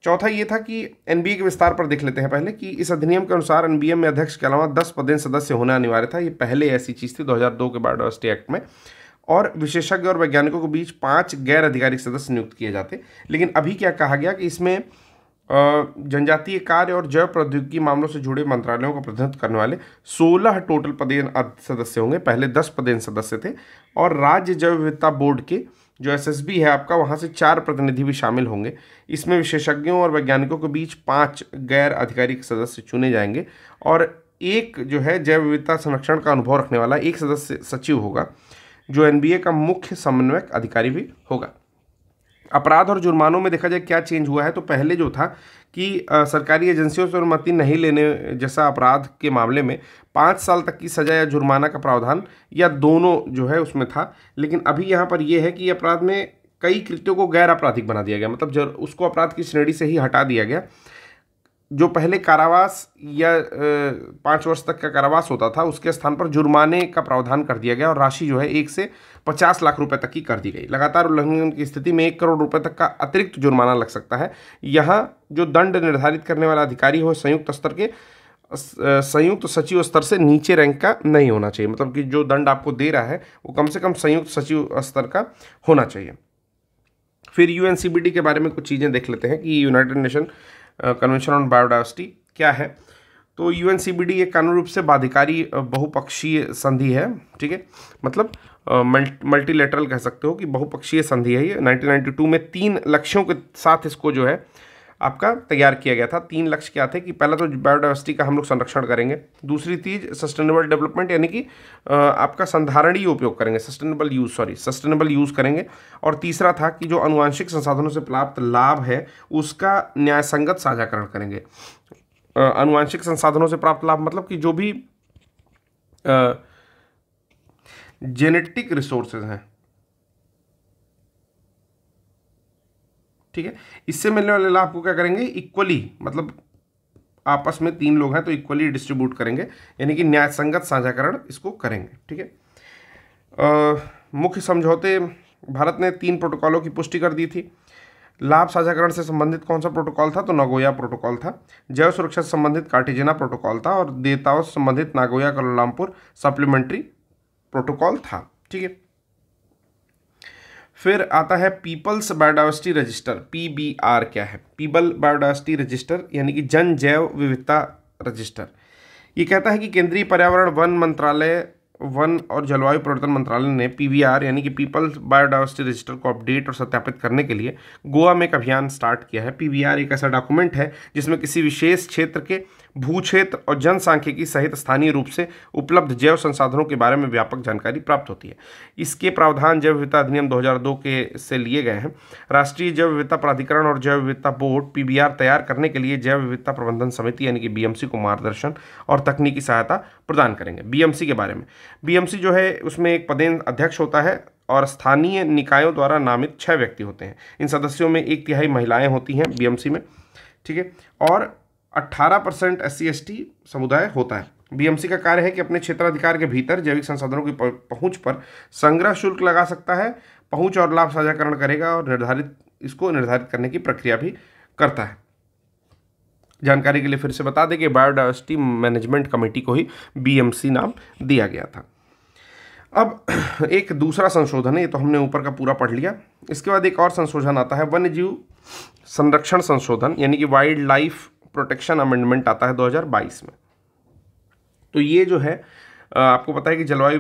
चौथा ये था कि एनबीए के विस्तार पर देख लेते हैं पहले कि इस अधिनियम के अनुसार एनबीए में अध्यक्ष के अलावा 10 पदेन सदस्य होना अनिवार्य था। ये पहले ऐसी चीज़ थी 2002 के बायोडाइवर्सिटी एक्ट में, और विशेषज्ञ और वैज्ञानिकों के बीच 5 गैर आधिकारिक सदस्य नियुक्त किए जाते। लेकिन अभी क्या कहा गया कि इसमें जनजातीय कार्य और जैव प्रौद्योगिकी मामलों से जुड़े मंत्रालयों का प्रतिनिधित्व करने वाले 16 टोटल पदेन सदस्य होंगे। पहले 10 पदेन सदस्य थे, और राज्य जैव विविधता बोर्ड के जो एसएसबी है आपका, वहाँ से 4 प्रतिनिधि भी शामिल होंगे। इसमें विशेषज्ञों और वैज्ञानिकों के बीच 5 गैर आधिकारिक सदस्य चुने जाएंगे और एक जो है जैव विविधता संरक्षण का अनुभव रखने वाला एक सदस्य सचिव होगा, जो एनबीए का मुख्य समन्वयक अधिकारी भी होगा। अपराध और जुर्मानों में देखा जाए क्या चेंज हुआ है, तो पहले जो था कि सरकारी एजेंसियों से अनुमति नहीं लेने जैसा अपराध के मामले में 5 साल तक की सजा या जुर्माना का प्रावधान या दोनों जो है उसमें था। लेकिन अभी यहाँ पर यह है कि अपराध में कई कृत्यों को गैर आपराधिक बना दिया गया, मतलब उसको अपराध की श्रेणी से ही हटा दिया गया। जो पहले कारावास या 5 वर्ष तक का कारावास होता था, उसके स्थान पर जुर्माने का प्रावधान कर दिया गया और राशि जो है 1 से 50 लाख रुपए तक की कर दी गई। लगातार उल्लंघन की स्थिति में 1 करोड़ रुपए तक का अतिरिक्त जुर्माना लग सकता है। यहाँ जो दंड निर्धारित करने वाला अधिकारी हो संयुक्त सचिव स्तर से नीचे रैंक का नहीं होना चाहिए, मतलब कि जो दंड आपको दे रहा है वो कम से कम संयुक्त सचिव स्तर का होना चाहिए। फिर यूएनसीबीडी के बारे में कुछ चीज़ें देख लेते हैं कि United nation convention on biodiversity क्या है। तो यूएनसीबीडी एक कानूनी रूप से बाध्यकारी बहुपक्षीय संधि है, ठीक है, मतलब मल्टीलेटरल कह सकते हो कि बहुपक्षीय संधि है ये। 1992 में 3 लक्ष्यों के साथ इसको जो है आपका तैयार किया गया था। 3 लक्ष्य क्या थे कि पहला तो बायोडाइवर्सिटी का हम लोग संरक्षण करेंगे, दूसरी चीज सस्टेनेबल डेवलपमेंट यानी कि आपका संधारणीय उपयोग करेंगे, सस्टेनेबल यूज करेंगे, और तीसरा था कि जो अनुवांशिक संसाधनों से प्राप्त लाभ है उसका न्यायसंगत साझाकरण करेंगे। अनुवांशिक संसाधनों से प्राप्त लाभ मतलब कि जो भी जेनेटिक रिसोर्सेज हैं, ठीक है, इससे मिलने वाले लाभ को क्या करेंगे, इक्वली, मतलब आपस में 3 लोग हैं तो इक्वली डिस्ट्रीब्यूट करेंगे, यानी कि न्यायसंगत साझाकरण इसको करेंगे, ठीक है। मुख्य समझौते, भारत ने 3 प्रोटोकॉलों की पुष्टि कर दी थी। लाभ साझाकरण से संबंधित कौन सा प्रोटोकॉल था, तो नागोया प्रोटोकॉल था। जैव सुरक्षा से संबंधित कार्टेजेना प्रोटोकॉल था और देवताओं से संबंधित नागोया कोलालमपुर सप्लीमेंट्री प्रोटोकॉल था, ठीक है। फिर आता है पीपल्स बायोडाइवर्सिटी रजिस्टर, पीबीआर क्या है, पीपल बायोडाइवर्सिटी रजिस्टर यानी कि जन जैव विविधता रजिस्टर। ये कहता है कि केंद्रीय पर्यावरण वन मंत्रालय, वन और जलवायु परिवर्तन मंत्रालय ने पीबीआर यानी कि पीपल्स बायोडाइवर्सिटी रजिस्टर को अपडेट और सत्यापित करने के लिए गोवा में एक अभियान स्टार्ट किया है। पीबीआर एक ऐसा डॉक्यूमेंट है जिसमें किसी विशेष क्षेत्र के भू क्षेत्र और जनसांख्यिकी सहित स्थानीय रूप से उपलब्ध जैव संसाधनों के बारे में व्यापक जानकारी प्राप्त होती है। इसके प्रावधान जैव विविधता अधिनियम 2002 के से लिए गए हैं। राष्ट्रीय जैव विविधता प्राधिकरण और जैव विविधता बोर्ड पीबीआर तैयार करने के लिए जैव विविधता प्रबंधन समिति यानी कि बीएमसी को मार्गदर्शन और तकनीकी सहायता प्रदान करेंगे। बीएमसी के बारे में, बीएमसी जो है उसमें एक पदेन अध्यक्ष होता है और स्थानीय निकायों द्वारा नामित 6 व्यक्ति होते हैं। इन सदस्यों में 1/3 महिलाएं होती हैं बीएमसी में, ठीक है, और 18% SC/ST समुदाय होता है। बीएमसी का कार्य है कि अपने क्षेत्राधिकार के भीतर जैविक संसाधनों की पहुंच पर संग्रह शुल्क लगा सकता है, पहुंच और लाभ साझाकरण करेगा और निर्धारित करने की प्रक्रिया भी करता है। जानकारी के लिए फिर से बता दें कि बायोडाइवर्सिटी मैनेजमेंट कमेटी को ही बीएमसी नाम दिया गया था। अब एक दूसरा संशोधन है, ये तो हमने ऊपर का पूरा पढ़ लिया। इसके बाद एक और संशोधन आता है, वन्य जीव संरक्षण संशोधन यानी कि वाइल्ड लाइफ प्रोटेक्शन अमेंडमेंट आता है 2022 में। तो ये जो है आपको पता है कि जलवायु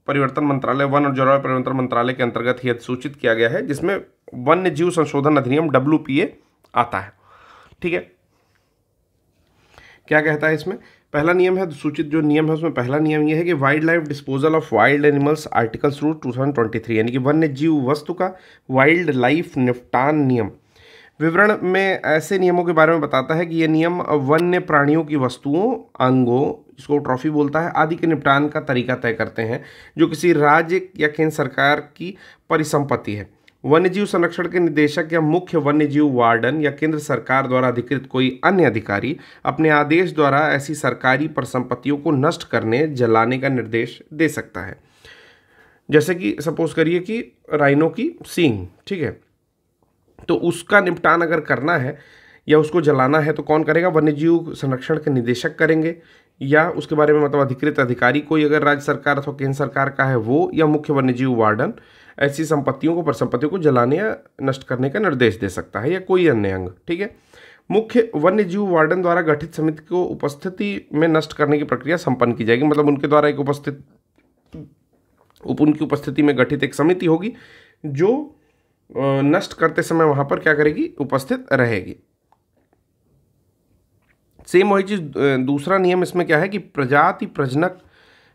परिवर्तन मंत्रालय, वन और जलवायु परिवर्तन मंत्रालय के अंतर्गत ही अधिसूचित किया गया है, जिसमें वन्य जीव संशोधन अधिनियम WPA आता है, ठीक है। क्या कहता है इसमें, पहला नियम है, सूचित जो नियम है उसमें पहला नियम यह है कि wild life disposal of wild animals articles rule 2023 यानी कि वन्य जीव वस्तु का वाइल्ड लाइफ निपटान नियम विवरण में ऐसे नियमों के बारे में बताता है कि ये नियम वन्य प्राणियों की वस्तुओं, अंगों, जिसको ट्रॉफी बोलता है, आदि के निपटान का तरीका तय करते हैं जो किसी राज्य या केंद्र सरकार की परिसंपत्ति है। वन्यजीव संरक्षण के निदेशक या मुख्य वन्यजीव वार्डन या केंद्र सरकार द्वारा अधिकृत कोई अन्य अधिकारी अपने आदेश द्वारा ऐसी सरकारी परिसंपत्तियों को नष्ट करने, जलाने का निर्देश दे सकता है। जैसे कि सपोज करिए कि राइनो की सींग, ठीक है, तो उसका निपटान अगर करना है या उसको जलाना है तो कौन करेगा, वन्यजीव संरक्षण के निदेशक करेंगे, या उसके बारे में मतलब अधिकृत अधिकारी कोई अगर राज्य सरकार अथवा केंद्र सरकार का है वो, या मुख्य वन्यजीव वार्डन ऐसी परिसंपत्तियों को जलाने या नष्ट करने का निर्देश दे सकता है, या कोई अन्य अंग, ठीक है। मुख्य वन्यजीव वार्डन द्वारा गठित समिति को उपस्थिति में नष्ट करने की प्रक्रिया संपन्न की जाएगी, मतलब उनके द्वारा उनकी उपस्थिति में गठित एक समिति होगी जो नष्ट करते समय वहां पर क्या करेगी, उपस्थित रहेगी। सेम वही चीज दूसरा नियम इसमें क्या है कि प्रजाति प्रजनक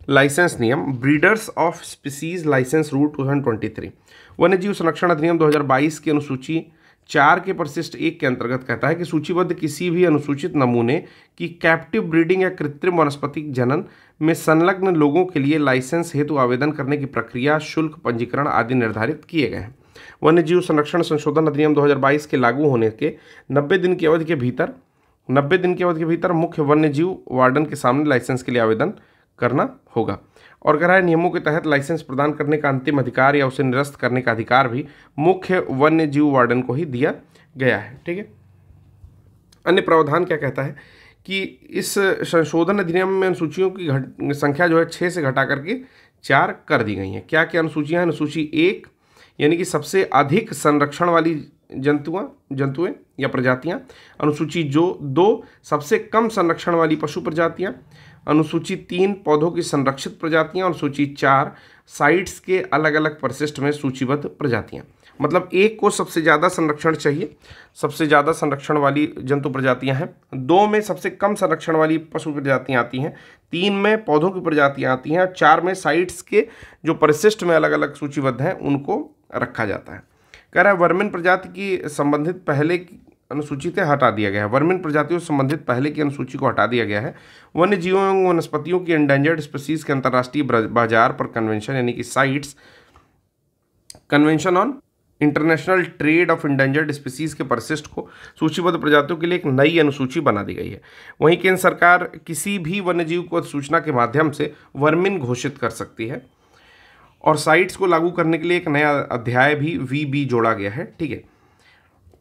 लाइसेंस नियम, breeders of species licence rule 2023, वन्यजीव संरक्षण अधिनियम 2022 की अनुसूची 4 के परिशिष्ट 1 के अंतर्गत कहता है कि सूचीबद्ध किसी भी अनुसूचित नमूने की कैप्टिव ब्रीडिंग या कृत्रिम वनस्पतिक जनन में संलग्न लोगों के लिए लाइसेंस हेतु आवेदन करने की प्रक्रिया, शुल्क, पंजीकरण आदि निर्धारित किए गए हैं। वन्यजीव संरक्षण संशोधन अधिनियम 2022 के लागू होने के 90 दिन की अवधि के भीतर मुख्य वन्यजीव वार्डन के सामने लाइसेंस के लिए आवेदन करना होगा। और कह रहा है नियमों के तहत लाइसेंस प्रदान करने का अंतिम अधिकार या उसे निरस्त करने का अधिकार भी मुख्य वन्य जीव वार्डन को ही दिया गया है। ठीक है। अन्य प्रावधान क्या कहता है कि इस संशोधन अधिनियम में अनुसूचियों की संख्या जो है 6 से घटा करके 4 कर दी गई है। क्या क्या अनुसूचियां हैं? अनुसूची 1 यानी कि सबसे अधिक संरक्षण वाली जंतुएं या प्रजातियां। अनुसूची जो 2 सबसे कम संरक्षण वाली पशु प्रजातियां। अनुसूची 3 पौधों की संरक्षित प्रजातियां। अनुसूची 4 साइट्स के अलग अलग परिशिष्ट में सूचीबद्ध प्रजातियां। मतलब 1 को सबसे ज़्यादा संरक्षण चाहिए, सबसे ज़्यादा संरक्षण वाली जंतु प्रजातियां हैं। 2 में सबसे कम संरक्षण वाली पशु प्रजातियां आती हैं। 3 में पौधों की प्रजातियां आती हैं। 4 में साइट्स के जो परिशिष्ट में अलग अलग सूचीबद्ध हैं उनको रखा जाता है। कह रहा है वर्मिन प्रजाति की संबंधित पहले अनुसूची से हटा दिया गया है। वर्मिन प्रजातियों से संबंधित पहले की अनुसूची को हटा दिया गया है। वन्य जीवों एवं वनस्पतियों की एंडेंजर्ड स्पीसीज के अंतर्राष्ट्रीय बाजार पर कन्वेंशन यानी कि sites, convention on international trade off endangered species के परिशिष्ट को सूचीबद्ध प्रजातियों के लिए एक नई अनुसूची बना दी गई है। वहीं केंद्र सरकार किसी भी वन्यजीव को सूचना के माध्यम से वर्मिन घोषित कर सकती है। और साइट्स को लागू करने के लिए एक नया अध्याय भी VB जोड़ा गया है। ठीक है।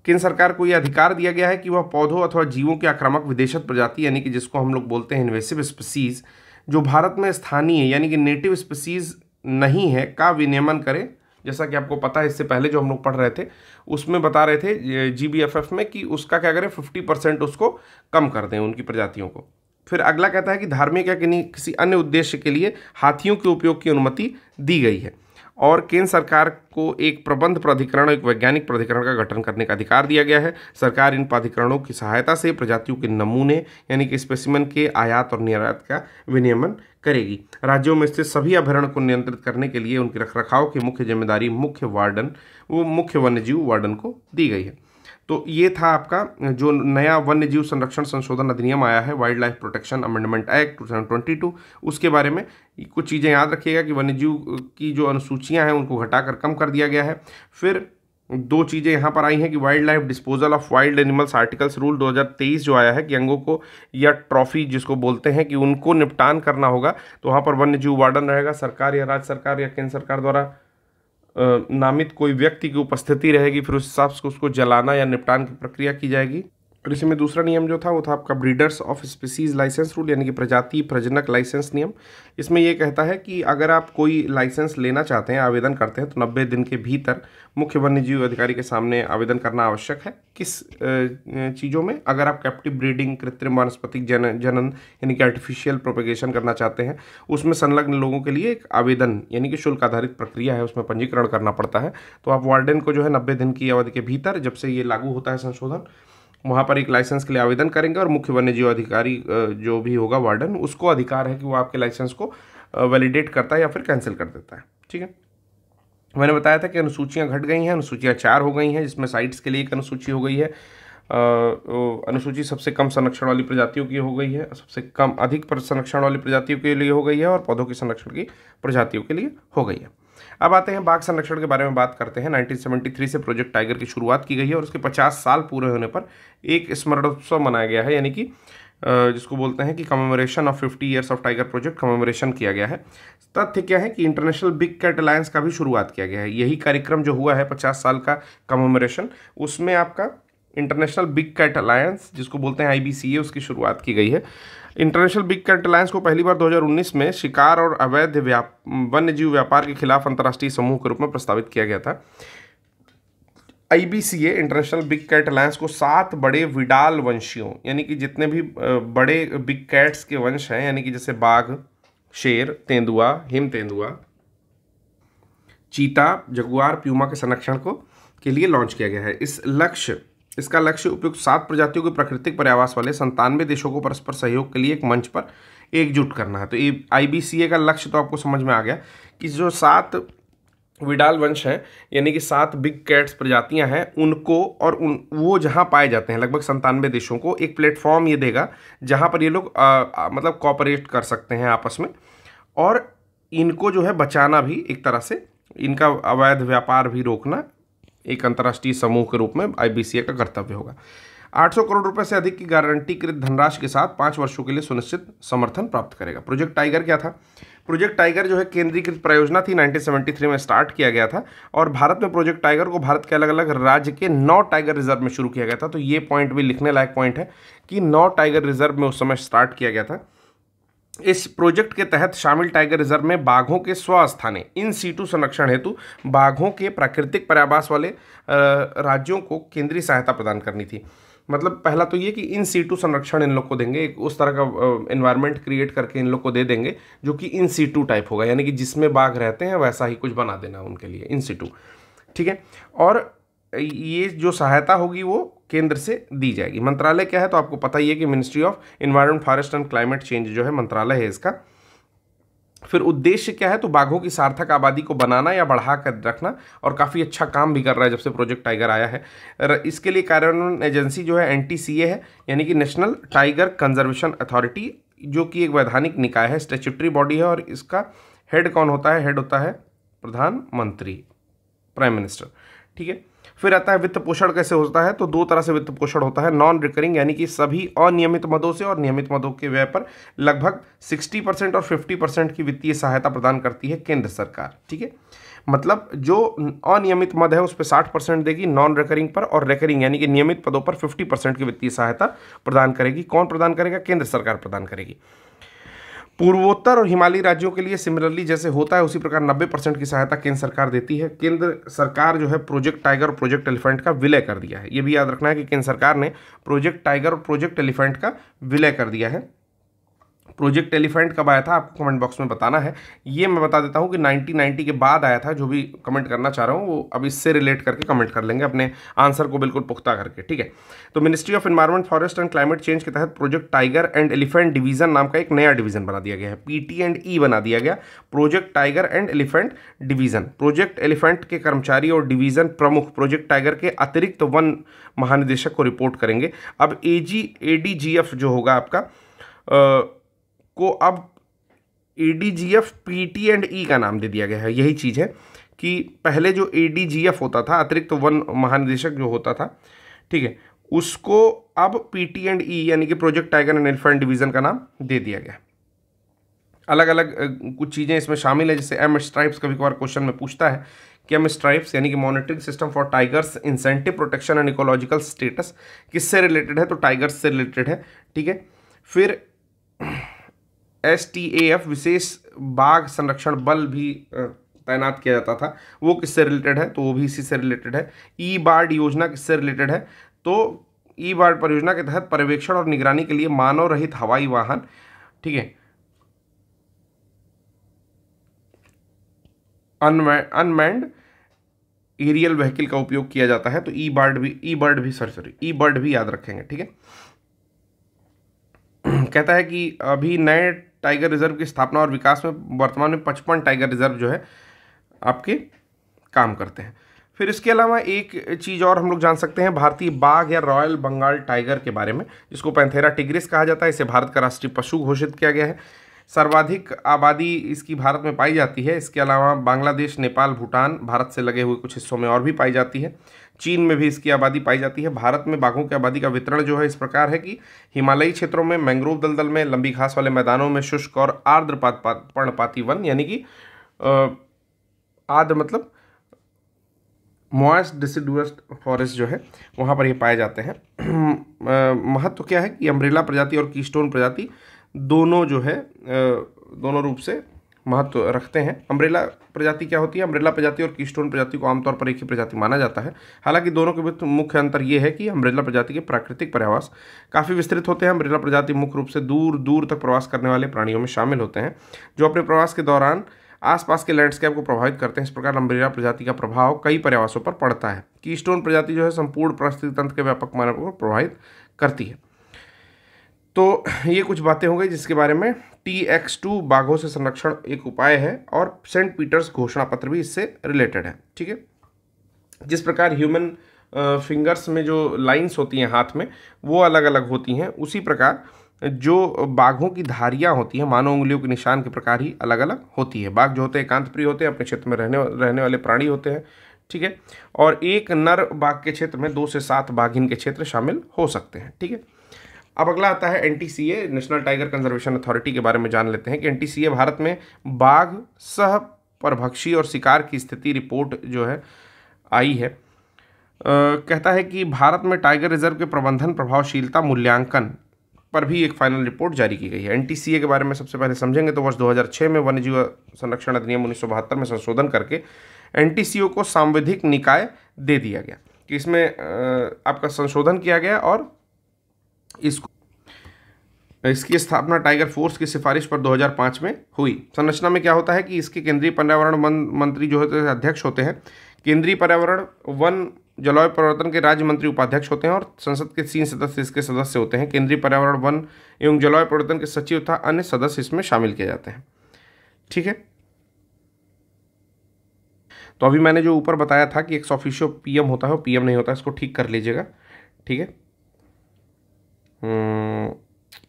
केंद्र सरकार को यह अधिकार दिया गया है कि वह पौधों अथवा जीवों की आक्रामक विदेशत प्रजाति यानी कि जिसको हम लोग बोलते हैं इन्वेसिव स्पीसीज, जो भारत में स्थानीय यानी कि नेटिव स्पीसीज नहीं है, का विनियमन करे। जैसा कि आपको पता है, इससे पहले जो हम लोग पढ़ रहे थे उसमें बता रहे थे GBFF में कि उसका क्या करें, 50% उसको कम कर दें उनकी प्रजातियों को। फिर अगला कहता है कि धार्मिक या किसी अन्य उद्देश्य के लिए हाथियों के उपयोग की अनुमति दी गई है। और केंद्र सरकार को एक प्रबंध प्राधिकरण, एक वैज्ञानिक प्राधिकरण का गठन करने का अधिकार दिया गया है। सरकार इन प्राधिकरणों की सहायता से प्रजातियों के नमूने यानी कि स्पेसिमेन के आयात और निर्यात का विनियमन करेगी। राज्यों में स्थित सभी अभयारण्य को नियंत्रित करने के लिए उनके रखरखाव की मुख्य जिम्मेदारी मुख्य वन्यजीव वार्डन को दी गई है। तो ये था आपका जो नया वन्य जीव संरक्षण संशोधन अधिनियम आया है, wild life protection amendment act 2022, उसके बारे में कुछ चीज़ें याद रखिएगा कि वन्य जीव की जो अनुसूचियां हैं उनको घटाकर कम कर दिया गया है। फिर 2 चीज़ें यहाँ पर आई हैं कि wild life disposal of wild animals articles rule 2023 जो आया है कि अंगों को या ट्रॉफी जिसको बोलते हैं कि उनको निपटान करना होगा, तो वहाँ पर वन्य जीव वार्डन रहेगा। सरकार या राज्य सरकार या केंद्र सरकार द्वारा नामित कोई व्यक्ति की उपस्थिति रहेगी। फिर उस हिसाब से उसको जलाना या निपटान की प्रक्रिया की जाएगी। और इसी में दूसरा नियम जो था वो था आपका breeders of species licence rule यानी कि प्रजाति प्रजनक लाइसेंस नियम। इसमें ये कहता है कि अगर आप कोई लाइसेंस लेना चाहते हैं, आवेदन करते हैं, तो 90 दिन के भीतर मुख्य वन्यजीव अधिकारी के सामने आवेदन करना आवश्यक है। किस चीज़ों में? अगर आप कैप्टिव ब्रीडिंग, कृत्रिम वानस्पतिक जनन यानी कि आर्टिफिशियल प्रोपेगेशन करना चाहते हैं, उसमें संलग्न लोगों के लिए एक आवेदन यानी कि शुल्क आधारित प्रक्रिया है, उसमें पंजीकरण करना पड़ता है। तो आप वार्डन को जो है 90 दिन की अवधि के भीतर, जब से ये लागू होता है संशोधन, वहाँ पर एक लाइसेंस के लिए आवेदन करेंगे और मुख्य वन्यजीव अधिकारी जो भी होगा वार्डन, उसको अधिकार है कि वो आपके लाइसेंस को वैलिडेट करता है या फिर कैंसिल कर देता है। ठीक है। मैंने बताया था कि अनुसूचियाँ घट गई हैं, अनुसूचियाँ 4 हो गई हैं, जिसमें साइट्स के लिए एक अनुसूची हो गई है। अनुसूची सबसे कम संरक्षण वाली प्रजातियों की हो गई है, सबसे कम अधिक संरक्षण वाली प्रजातियों के लिए हो गई है और पौधों के संरक्षण की प्रजातियों के लिए हो गई है। अब आते हैं बाघ संरक्षण के बारे में बात करते हैं। 1973 से प्रोजेक्ट टाइगर की शुरुआत की गई है और उसके 50 साल पूरे होने पर एक स्मरणोत्सव मनाया गया है, यानी कि जिसको बोलते हैं कि commemoration of 50 years of tiger project commemoration किया गया है। तथ्य क्या है कि इंटरनेशनल बिग कैट अलायंस का भी शुरुआत किया गया है। यही कार्यक्रम जो हुआ है 50 साल का कमेमोरेशन, उसमें आपका इंटरनेशनल बिग कैट अलायंस जिसको बोलते हैं IBCA, उसकी शुरुआत की गई है। इंटरनेशनल बिग कैट अलायंस को पहली बार 2019 में शिकार और अवैध वन्यजीव व्यापार के खिलाफ अंतर्राष्ट्रीय समूह के रूप में प्रस्तावित किया गया था। IBCA International Big Cat Alliance को 7 बड़े विडाल वंशियों यानी कि जितने भी बड़े बिग कैट्स के वंश हैं, यानी कि जैसे बाघ, शेर, तेंदुआ, हिम तेंदुआ, चीता, जगुआर, प्यूमा के संरक्षण के लिए लॉन्च किया गया है। इसका लक्ष्य उपयुक्त 7 प्रजातियों के प्राकृतिक पर्यावास वाले 97 देशों को परस्पर सहयोग के लिए एक मंच पर एकजुट करना है। तो ये IBCA का लक्ष्य तो आपको समझ में आ गया कि जो 7 विडाल वंश हैं, यानी कि 7 बिग कैट्स प्रजातियां हैं, उनको और वो जहां पाए जाते हैं लगभग 97 देशों को एक प्लेटफॉर्म ये देगा जहां पर ये लोग मतलब कॉपरेट कर सकते हैं आपस में, और इनको जो है बचाना भी एक तरह से, इनका अवैध व्यापार भी रोकना एक अंतर्राष्ट्रीय समूह के रूप में IBCA का कर्तव्य होगा। 800 करोड़ रुपए से अधिक की गारंटीकृत धनराशि के साथ 5 वर्षों के लिए सुनिश्चित समर्थन प्राप्त करेगा। प्रोजेक्ट टाइगर क्या था? प्रोजेक्ट टाइगर जो है केंद्रीकृत परियोजना थी, 1973 में स्टार्ट किया गया था, और भारत में प्रोजेक्ट टाइगर को भारत के अलग अलग राज्य के 9 टाइगर रिजर्व में शुरू किया गया था। तो ये पॉइंट भी लिखने लायक पॉइंट है कि 9 टाइगर रिजर्व में उस समय स्टार्ट किया गया था। इस प्रोजेक्ट के तहत शामिल टाइगर रिजर्व में बाघों के स्वस्थानीय इन सीटू संरक्षण हेतु बाघों के प्राकृतिक पर्यावास वाले राज्यों को केंद्रीय सहायता प्रदान करनी थी। मतलब पहला तो ये कि इन सीटू संरक्षण इन लोग को देंगे, एक उस तरह का एनवायरनमेंट क्रिएट करके इन लोग को दे देंगे जो कि इन सीटू टाइप होगा, यानी कि जिसमें बाघ रहते हैं वैसा ही कुछ बना देना उनके लिए, इन सीटू। ठीक है, और ये जो सहायता होगी वो केंद्र से दी जाएगी। मंत्रालय क्या है तो आपको पता ही है कि ministry of environment, forest and climate change जो है मंत्रालय है इसका। फिर उद्देश्य क्या है तो बाघों की सार्थक आबादी को बनाना या बढ़ा कर रखना, और काफ़ी अच्छा काम भी कर रहा है जब से प्रोजेक्ट टाइगर आया है। इसके लिए कार्यान्वयन एजेंसी जो है NTCA है, यानी कि नेशनल टाइगर कंजर्वेशन अथॉरिटी, जो कि एक वैधानिक निकाय है, स्टैट्यूटरी बॉडी है, और इसका हेड कौन होता है? हेड होता है प्रधानमंत्री, प्राइम मिनिस्टर। ठीक है, फिर आता है वित्त पोषण कैसे होता है, तो 2 तरह से वित्त पोषण होता है। नॉन रिकरिंग, यानी कि सभी अनियमित मदों से और नियमित मदों के व्यय पर लगभग 60% और 50% की वित्तीय सहायता प्रदान करती है केंद्र सरकार। ठीक है, मतलब जो अनियमित मद है उस पर 60% देगी नॉन रिकरिंग पर, और रिकरिंग यानी कि नियमित पदों पर 50% की वित्तीय सहायता प्रदान करेगी। कौन प्रदान करेगा? केंद्र सरकार प्रदान करेगी। पूर्वोत्तर और हिमालयी राज्यों के लिए सिमिलरली जैसे होता है उसी प्रकार 90% की सहायता केंद्र सरकार देती है। केंद्र सरकार जो है प्रोजेक्ट टाइगर और प्रोजेक्ट एलिफेंट का विलय कर दिया है। ये भी याद रखना है कि केंद्र सरकार ने प्रोजेक्ट टाइगर और प्रोजेक्ट एलिफेंट का विलय कर दिया है। प्रोजेक्ट एलिफेंट कब आया था आपको कमेंट बॉक्स में बताना है। ये मैं बता देता हूँ कि 1990 के बाद आया था। जो भी कमेंट करना चाह रहा हूँ वो अब इससे रिलेट करके कमेंट कर लेंगे अपने आंसर को बिल्कुल पुख्ता करके। ठीक है, तो ministry of environment, forest and climate change के तहत project tiger and elephant division नाम का एक नया डिवीजन बना दिया गया है। PT&E बना दिया गया, project tiger and elephant division. Project elephant के कर्मचारी और डिवीजन प्रमुख प्रोजेक्ट टाइगर के अतिरिक्त वन महानिदेशक को रिपोर्ट करेंगे। अब ADGF जो होगा आपका को अब ADGF PT&E का नाम दे दिया गया है। यही चीज़ है कि पहले जो ADGF होता था, अतिरिक्त वन महानिदेशक जो होता था, ठीक है, उसको अब PT&E यानी कि project tiger and elephant division का नाम दे दिया गया। अलग अलग कुछ चीज़ें इसमें शामिल है, जैसे M स्ट्राइप्स कभी कभार क्वेश्चन में पूछता है कि M स्ट्राइप्स यानी कि monitoring system for tigers incentive protection and ecological status किससे रिलेटेड है, तो टाइगर्स से रिलेटेड है। ठीक है, फिर STAF विशेष बाघ संरक्षण बल भी तैनात किया जाता था, वो किससे रिलेटेड है, तो वो भी इसी से रिलेटेड है। E-BARD योजना किससे रिलेटेड है, तो E-BARD परियोजना के तहत पर्यवेक्षण और निगरानी के लिए मानव रहित हवाई वाहन, ठीक है, अनमैन्ड एरियल व्हीकल का उपयोग किया जाता है। तो E-BARD भी याद रखेंगे। ठीक है, कहता है कि अभी नए टाइगर रिजर्व की स्थापना और विकास में वर्तमान में 55 टाइगर रिजर्व जो है आपके काम करते हैं। फिर इसके अलावा एक चीज़ और हम लोग जान सकते हैं भारतीय बाघ या रॉयल बंगाल टाइगर के बारे में, जिसको पैंथेरा टिग्रिस कहा जाता है। इसे भारत का राष्ट्रीय पशु घोषित किया गया है। सर्वाधिक आबादी इसकी भारत में पाई जाती है। इसके अलावा बांग्लादेश, नेपाल, भूटान, भारत से लगे हुए कुछ हिस्सों में और भी पाई जाती है। चीन में भी इसकी आबादी पाई जाती है। भारत में बाघों की आबादी का वितरण जो है इस प्रकार है कि हिमालयी क्षेत्रों में, मैंग्रोव दलदल में, लंबी घास वाले मैदानों में, शुष्क और आर्द्र पर्णपाती वन यानी कि आर्द्र मतलब मॉइस्ट डिसिडुअस फॉरेस्ट जो है वहाँ पर ये पाए जाते हैं। महत्व क्या है कि अम्ब्रेला प्रजाति और कीस्टोन प्रजाति दोनों जो है दोनों रूप से महत्व रखते हैं। अम्ब्रेला प्रजाति क्या होती है? अम्ब्रेला प्रजाति और कीस्टोन प्रजाति को आमतौर पर एक ही प्रजाति माना जाता है। हालांकि दोनों के बीच मुख्य अंतर ये है कि अम्ब्रेला प्रजाति के प्राकृतिक पर्यावास काफ़ी विस्तृत होते हैं। अम्ब्रेला प्रजाति मुख्य रूप से दूर दूर तक प्रवास करने वाले प्राणियों में शामिल होते हैं, जो अपने प्रवास के दौरान आसपास के लैंडस्केप को प्रभावित करते हैं। इस प्रकार लंबेरिया प्रजाति का प्रभाव कई पर्यावासों पर पड़ता है। कीस्टोन प्रजाति जो है संपूर्ण पारिस्थितिक तंत्र के व्यापक मानव को प्रभावित करती है। तो ये कुछ बातें हो गई जिसके बारे में। TX2 बाघों से संरक्षण एक उपाय है और सेंट पीटर्स घोषणा पत्र भी इससे रिलेटेड है। ठीक है, जिस प्रकार ह्यूमन फिंगर्स में जो लाइंस होती हैं हाथ में वो अलग अलग होती हैं, उसी प्रकार जो बाघों की धारियाँ होती हैं, मानव उंगलियों के निशान के प्रकार ही अलग अलग होती है। बाघ जो होते हैं एकांत प्रिय होते हैं, अपने क्षेत्र में रहने वाले प्राणी होते हैं। ठीक है, और एक नर बाघ के क्षेत्र में 2 से 7 बाघिन के क्षेत्र शामिल हो सकते हैं। ठीक है, अब अगला आता है NTCA, national tiger conservation authority के बारे में जान लेते हैं कि NTCA भारत में बाघ सह परभक्षी और शिकार की स्थिति रिपोर्ट जो है आई है। कहता है कि भारत में टाइगर रिजर्व के प्रबंधन प्रभावशीलता मूल्यांकन पर भी एक फाइनल रिपोर्ट जारी की गई है। NTCA के बारे में सबसे पहले समझेंगे तो वर्ष 2006 में वन्यजीव संरक्षण अधिनियम 1972 में संशोधन करके NTCA को सांविधिक निकाय दे दिया गया कि इसमें आपका संशोधन किया गया और इसकी स्थापना टाइगर फोर्स की सिफारिश पर 2005 में हुई। संरचना में क्या होता है कि इसके केंद्रीय पर्यावरण मंत्री जो होते हैं अध्यक्ष होते हैं, केंद्रीय पर्यावरण वन जलवायु परिवर्तन के राज्य मंत्री उपाध्यक्ष होते हैं और संसद के 3 सदस्य इसके सदस्य होते हैं। केंद्रीय पर्यावरण वन एवं जलवायु परिवर्तन के सचिव तथा अन्य सदस्य इसमें शामिल किए जाते हैं। ठीक है, तो अभी मैंने जो ऊपर बताया था कि एक्स ऑफिशियो PM होता है वो PM नहीं होता, इसको ठीक कर लीजिएगा। ठीक है,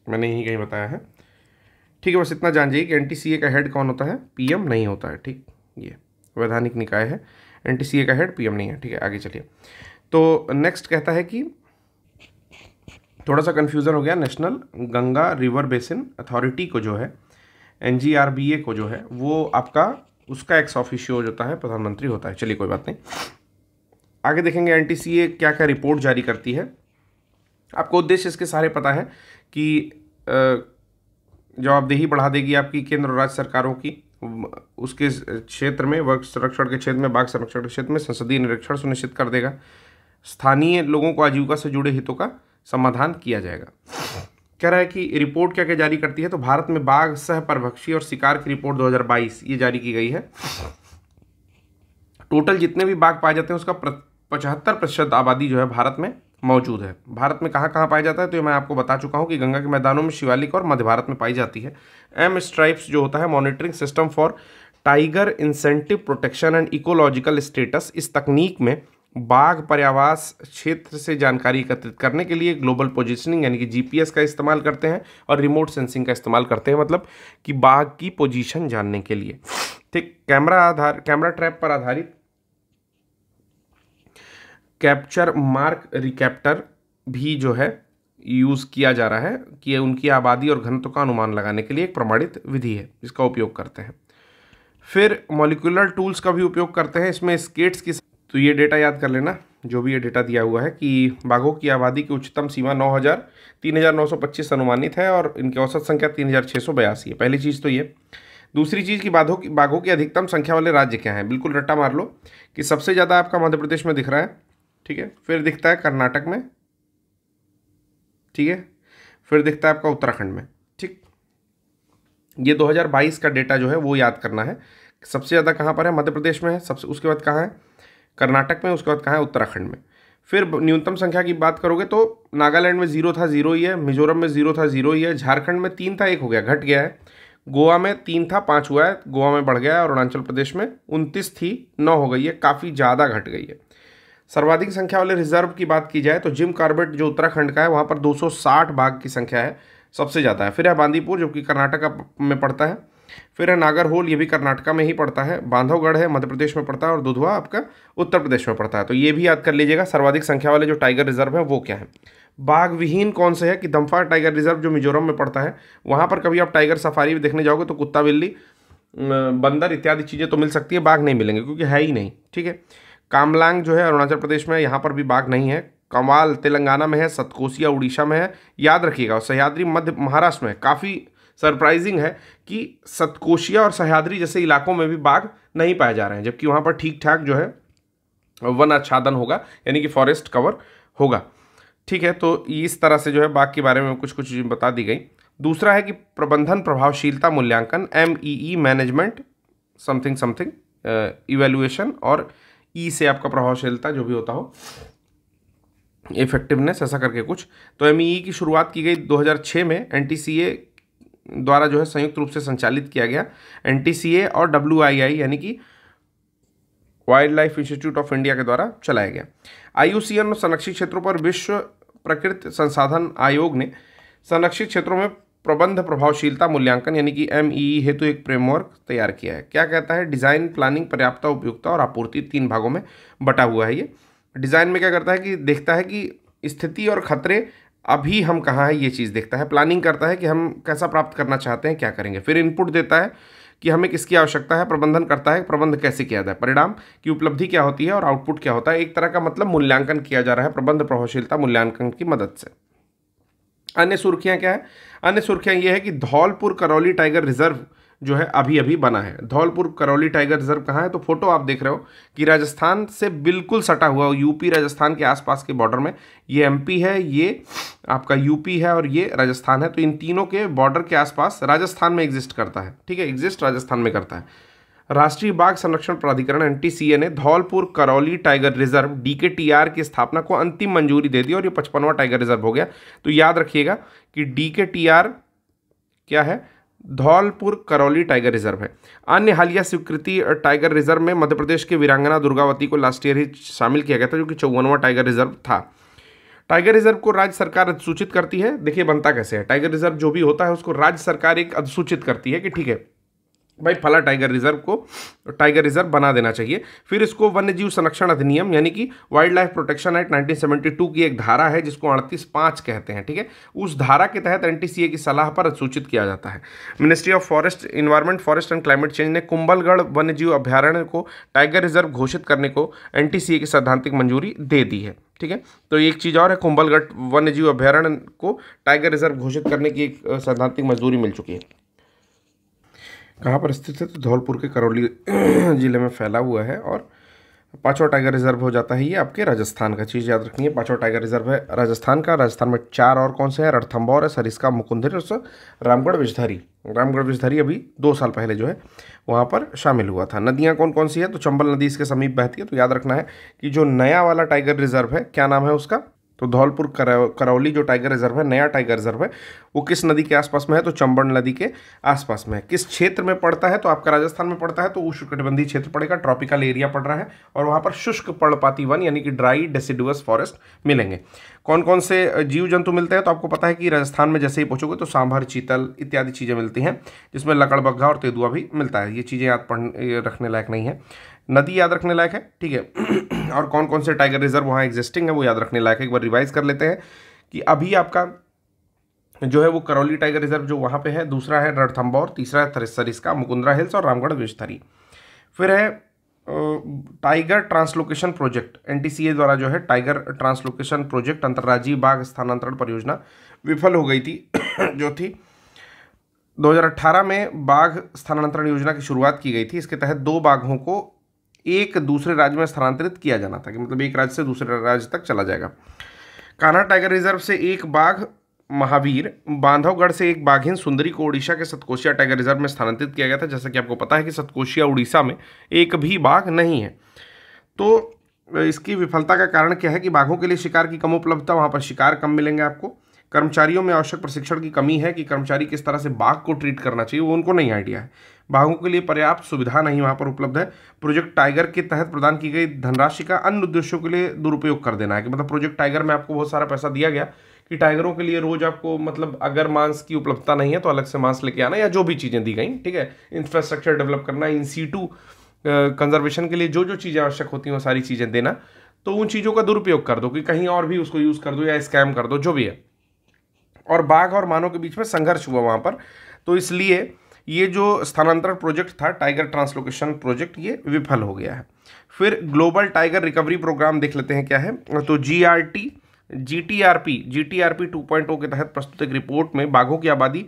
मैंने यही कहीं बताया है। ठीक है, बस इतना जान जाइए कि NTCA का हेड कौन होता है, PM नहीं होता है। ठीक, ये वैधानिक निकाय है, NTCA का हेड PM नहीं है। ठीक है, आगे चलिए। तो नेक्स्ट कहता है कि थोड़ा सा कन्फ्यूज़न हो गया, national Ganga river basin authority को जो है NGRBA को जो है वो आपका उसका एक्स ऑफिशियो जो होता है प्रधानमंत्री होता है। चलिए कोई बात नहीं, आगे देखेंगे NTCA क्या क्या रिपोर्ट जारी करती है। आपको उद्देश्य इसके सारे पता है कि जवाबदेही बढ़ा देगी आपकी केंद्र और राज्य सरकारों की, उसके क्षेत्र में वर्ग संरक्षण के क्षेत्र में, बाघ संरक्षण के क्षेत्र में संसदीय निरीक्षण सुनिश्चित कर देगा। स्थानीय लोगों को आजीविका से जुड़े हितों का समाधान किया जाएगा। कह रहा है कि रिपोर्ट क्या क्या जारी करती है, तो भारत में बाघ सह परभक्षी और शिकार की रिपोर्ट 2022 ये जारी की गई है। टोटल जितने भी बाघ पाए जाते हैं उसका 75% आबादी जो है भारत में मौजूद है। भारत में कहाँ कहाँ पाया जाता है तो ये मैं आपको बता चुका हूँ कि गंगा के मैदानों में, शिवालिक और मध्य भारत में पाई जाती है। M स्ट्राइप्स जो होता है monitoring system for tiger incentive protection and ecological status, इस तकनीक में बाघ पर्यावास क्षेत्र से जानकारी एकत्रित करने के लिए ग्लोबल पोजीशनिंग यानी कि GPS का इस्तेमाल करते हैं और रिमोट सेंसिंग का इस्तेमाल करते हैं, मतलब कि बाघ की पोजीशन जानने के लिए। ठीक, कैमरा ट्रैप पर आधारित कैप्चर मार्क रिकैप्टर भी जो है यूज़ किया जा रहा है कि उनकी आबादी और घनत्व का अनुमान लगाने के लिए एक प्रमाणित विधि है, इसका उपयोग करते हैं। फिर मॉलिक्यूलर टूल्स का भी उपयोग करते हैं इसमें, स्केट्स की। तो ये डेटा याद कर लेना, जो भी ये डेटा दिया हुआ है कि बाघों की आबादी की उच्चतम सीमा 3,925 अनुमानित है और इनकी औसत संख्या 3,682 है। पहली चीज़ तो ये। दूसरी चीज़ कि बाघों की अधिकतम संख्या वाले राज्य क्या हैं, बिल्कुल रट्टा मार लो कि सबसे ज़्यादा आपका मध्य प्रदेश में दिख रहा है। ठीक है, फिर दिखता है कर्नाटक में। ठीक है, फिर दिखता है आपका उत्तराखंड में। ठीक, ये 2022 का डेटा जो है वो याद करना है। सबसे ज़्यादा कहाँ पर है, मध्य प्रदेश में है, सबसे उसके बाद कहाँ है, कर्नाटक में, उसके बाद कहाँ है, उत्तराखंड में। फिर न्यूनतम संख्या की बात करोगे तो नागालैंड में 0 था, 0 ही है। मिजोरम में 0 था, 0 ही है। झारखंड में 3 था, 1 हो गया, घट गया है। गोवा में 3 था, 5 हुआ है, गोवा में बढ़ गया है। और अरुणाचल प्रदेश में 29 थी, 9 हो गई है, काफ़ी ज़्यादा घट गई है। सर्वाधिक संख्या वाले रिजर्व की बात की जाए तो जिम कॉर्बेट जो उत्तराखंड का है वहाँ पर 260 बाघ की संख्या है, सबसे ज़्यादा है। फिर है बांदीपुर जो कि कर्नाटक में पड़ता है। फिर है नागरहोल, ये भी कर्नाटका में ही पड़ता है। बांधवगढ़ है, मध्य प्रदेश में पड़ता है। और दुधवा आपका उत्तर प्रदेश में पड़ता है। तो ये भी याद कर लीजिएगा सर्वाधिक संख्या वाले जो टाइगर रिजर्व है वो क्या है। बाघ विहीन कौन से है कि दम्फा टाइगर रिजर्व जो मिजोरम में पड़ता है, वहाँ पर कभी आप टाइगर सफारी भी देखने जाओगे तो कुत्ता, बिल्ली, बंदर इत्यादि चीज़ें तो मिल सकती है, बाघ नहीं मिलेंगे क्योंकि है ही नहीं। ठीक है, कामलांग जो है अरुणाचल प्रदेश में, यहाँ पर भी बाघ नहीं है। कमाल तेलंगाना में है, सतकोसिया उड़ीसा में है, याद रखिएगा। और सह्याद्री मध्य महाराष्ट्र में। काफ़ी सरप्राइजिंग है कि सतकोशिया और सह्याद्री जैसे इलाकों में भी बाघ नहीं पाए जा रहे हैं, जबकि वहाँ पर ठीक ठाक जो है वन आच्छादन होगा, यानी कि फॉरेस्ट कवर होगा। ठीक है, तो इस तरह से जो है बाघ के बारे में कुछ कुछ बता दी गई। दूसरा है कि प्रबंधन प्रभावशीलता मूल्यांकन, MEE management something something evaluation और ई से आपका प्रभावशीलता जो भी होता हो, इफेक्टिवनेस, ऐसा करके कुछ। तो एमईई की शुरुआत की गई 2006 में एनटीसीए द्वारा जो है संयुक्त रूप से संचालित किया गया। एनटीसीए और डब्ल्यूआईआई यानी कि wild life institute of India के द्वारा चलाया गया। आईयूसीएन और संरक्षित क्षेत्रों पर विश्व प्रकृति संसाधन आयोग ने संरक्षित क्षेत्रों में प्रबंध प्रभावशीलता मूल्यांकन यानी कि एमईई हेतु एक फ्रेमवर्क तैयार किया है। क्या कहता है? डिजाइन, प्लानिंग, पर्याप्तता, उपयुक्तता और आपूर्ति, 3 भागों में बटा हुआ है ये। डिजाइन में क्या करता है कि देखता है कि स्थिति और खतरे अभी हम कहाँ है, ये चीज़ देखता है। प्लानिंग करता है कि हम कैसा प्राप्त करना चाहते हैं, क्या करेंगे। फिर इनपुट देता है कि हमें किसकी आवश्यकता है। प्रबंधन करता है, प्रबंध कैसे किया जाए, परिणाम की उपलब्धि क्या होती है और आउटपुट क्या होता है। एक तरह का मतलब मूल्यांकन किया जा रहा है प्रबंध प्रभावशीलता मूल्यांकन की मदद से। अन्य सुर्खियां क्या है? अन्य सुर्खियां ये है कि धौलपुर करौली टाइगर रिजर्व जो है अभी अभी बना है। धौलपुर करौली टाइगर रिजर्व कहाँ है? तो फोटो आप देख रहे हो कि राजस्थान से बिल्कुल सटा हुआ, यूपी राजस्थान के आसपास के बॉर्डर में। ये एमपी है, ये आपका यूपी है और ये राजस्थान है। तो इन तीनों के बॉर्डर के आसपास राजस्थान में एग्जिस्ट करता है, ठीक है, एग्जिस्ट राजस्थान में करता है। राष्ट्रीय बाघ संरक्षण प्राधिकरण एनटीसीए ने धौलपुर करौली टाइगर रिजर्व डीकेटीआर की स्थापना को अंतिम मंजूरी दे दी और ये 55वां टाइगर रिजर्व हो गया। तो याद रखिएगा कि डीकेटीआर क्या है? धौलपुर करौली टाइगर रिजर्व है। अन्य हालिया स्वीकृति टाइगर रिजर्व में मध्य प्रदेश के वीरांगना दुर्गावती को लास्ट ईयर ही शामिल किया गया था, जो कि 54वां टाइगर रिजर्व था। टाइगर रिजर्व को राज्य सरकार अधिसूचित करती है। देखिए बनता कैसे है, टाइगर रिजर्व जो भी होता है उसको राज्य सरकार एक अधिसूचित करती है कि ठीक है भाई फला टाइगर रिजर्व को टाइगर रिजर्व बना देना चाहिए। फिर इसको वन्य जीव संरक्षण अधिनियम यानी कि वाइल्ड लाइफ प्रोटेक्शन एक्ट 1972 की एक धारा है जिसको 38(5) कहते हैं, ठीक है। उस धारा के तहत एनटीसीए की सलाह पर अधिसूचित किया जाता है। Ministry of forest, environment, forest and climate change ने कुंभलगढ़ वन्य जीव अभ्यारण्य को टाइगर रिजर्व घोषित करने को एनटीसीए की सैद्धांतिक मंजूरी दे दी है, ठीक है। तो एक चीज़ और है, कुंभलगढ़ वन्य जीव अभ्यारण्य को टाइगर रिजर्व घोषित करने की एक सैद्धांतिक मंजूरी मिल चुकी है। कहाँ पर स्थित है? तो धौलपुर के करौली जिले में फैला हुआ है और 5वां टाइगर रिजर्व हो जाता है ये आपके राजस्थान का। चीज़ याद रखनी है, 5वां टाइगर रिजर्व है राजस्थान का। राजस्थान में 4 और कौन से हैं? रणथंभौर है, सरिस्का, मुकुंदर और रामगढ़ विषधरी। रामगढ़ विषधरी अभी 2 साल पहले जो है वहाँ पर शामिल हुआ था। नदियाँ कौन कौन सी है? तो चंबल नदी इसके समीप बहती है। तो याद रखना है कि जो नया वाला टाइगर रिजर्व है, क्या नाम है उसका? तो धौलपुर करौली जो टाइगर रिजर्व है, नया टाइगर रिजर्व है, वो किस नदी के आसपास में है? तो चंबल नदी के आसपास में है। किस क्षेत्र में पड़ता है? तो आपका राजस्थान में पड़ता है, तो उष्णकटिबंधीय क्षेत्र पड़ेगा, ट्रॉपिकल एरिया पड़ रहा है और वहाँ पर शुष्क पर्णपाती वन यानी कि ड्राई डेसिडुअस फॉरेस्ट मिलेंगे। कौन कौन से जीव जंतु मिलते हैं? तो आपको पता है कि राजस्थान में जैसे ही पहुँचोगे तो सांभर, चीतल इत्यादि चीज़ें मिलती हैं, जिसमें लकड़बग्घा और तेंदुआ भी मिलता है। ये चीज़ें याद रखने लायक नहीं है। नदी याद रखने लायक है, ठीक है। और कौन कौन से टाइगर रिजर्व वहाँ एग्जिस्टिंग है वो याद रखने लायक है। एक बार रिवाइज कर लेते हैं कि अभी आपका जो है वो करौली टाइगर रिजर्व जो वहाँ पे है, दूसरा है रणथंभौर, तीसरा है सरिस्का, मुकुंदरा हिल्स और रामगढ़ विषधरी। फिर है टाइगर ट्रांसलोकेशन प्रोजेक्ट। एनटीसीए द्वारा जो है टाइगर ट्रांसलोकेशन प्रोजेक्ट अंतर्राज्यीय बाघ स्थानांतरण परियोजना विफल हो गई थी जो थी 2018 में बाघ स्थानांतरण योजना की शुरुआत की गई थी। इसके तहत 2 बाघों को एक दूसरे राज्य में स्थानांतरित किया जाना था, कि मतलब एक राज्य से दूसरे राज्य तक चला जाएगा। कान्हा टाइगर रिजर्व से 1 बाघ महावीर, बांधवगढ़ से 1 बाघिन सुंदरी को उड़ीसा के सतकोशिया टाइगर रिजर्व में स्थानांतरित किया गया था। जैसा कि आपको पता है कि सतकोशिया उड़ीसा में एक भी बाघ नहीं है। तो इसकी विफलता का कारण क्या है? कि बाघों के लिए शिकार की कम उपलब्धता, वहाँ पर शिकार कम मिलेंगे आपको। कर्मचारियों में आवश्यक प्रशिक्षण की कमी है, कि कर्मचारी किस तरह से बाघ को ट्रीट करना चाहिए वो उनको नहीं आइडिया है। बाघों के लिए पर्याप्त सुविधा नहीं वहाँ पर उपलब्ध है। प्रोजेक्ट टाइगर के तहत प्रदान की गई धनराशि का अन्य उद्देश्यों के लिए दुरुपयोग कर देना है, कि मतलब प्रोजेक्ट टाइगर में आपको बहुत सारा पैसा दिया गया कि टाइगरों के लिए रोज आपको मतलब अगर मांस की उपलब्धता नहीं है तो अलग से मांस लेके आना, या जो भी चीज़ें दी गई, ठीक है, इंफ्रास्ट्रक्चर डेवलप करना, इन सीटू कंजर्वेशन के लिए जो जो चीज़ें आवश्यक होती हैं वो सारी चीज़ें देना। तो उन चीज़ों का दुरुपयोग कर दो कि कहीं और भी उसको यूज़ कर दो या स्कैम कर दो, जो भी है। और बाघ और मानव के बीच में संघर्ष हुआ वहाँ पर, तो इसलिए ये जो स्थानांतरण प्रोजेक्ट था टाइगर ट्रांसलोकेशन प्रोजेक्ट, ये विफल हो गया है। फिर ग्लोबल टाइगर रिकवरी प्रोग्राम देख लेते हैं क्या है। तो जीटीआरपी 2.0 के तहत प्रस्तुत एक रिपोर्ट में बाघों की आबादी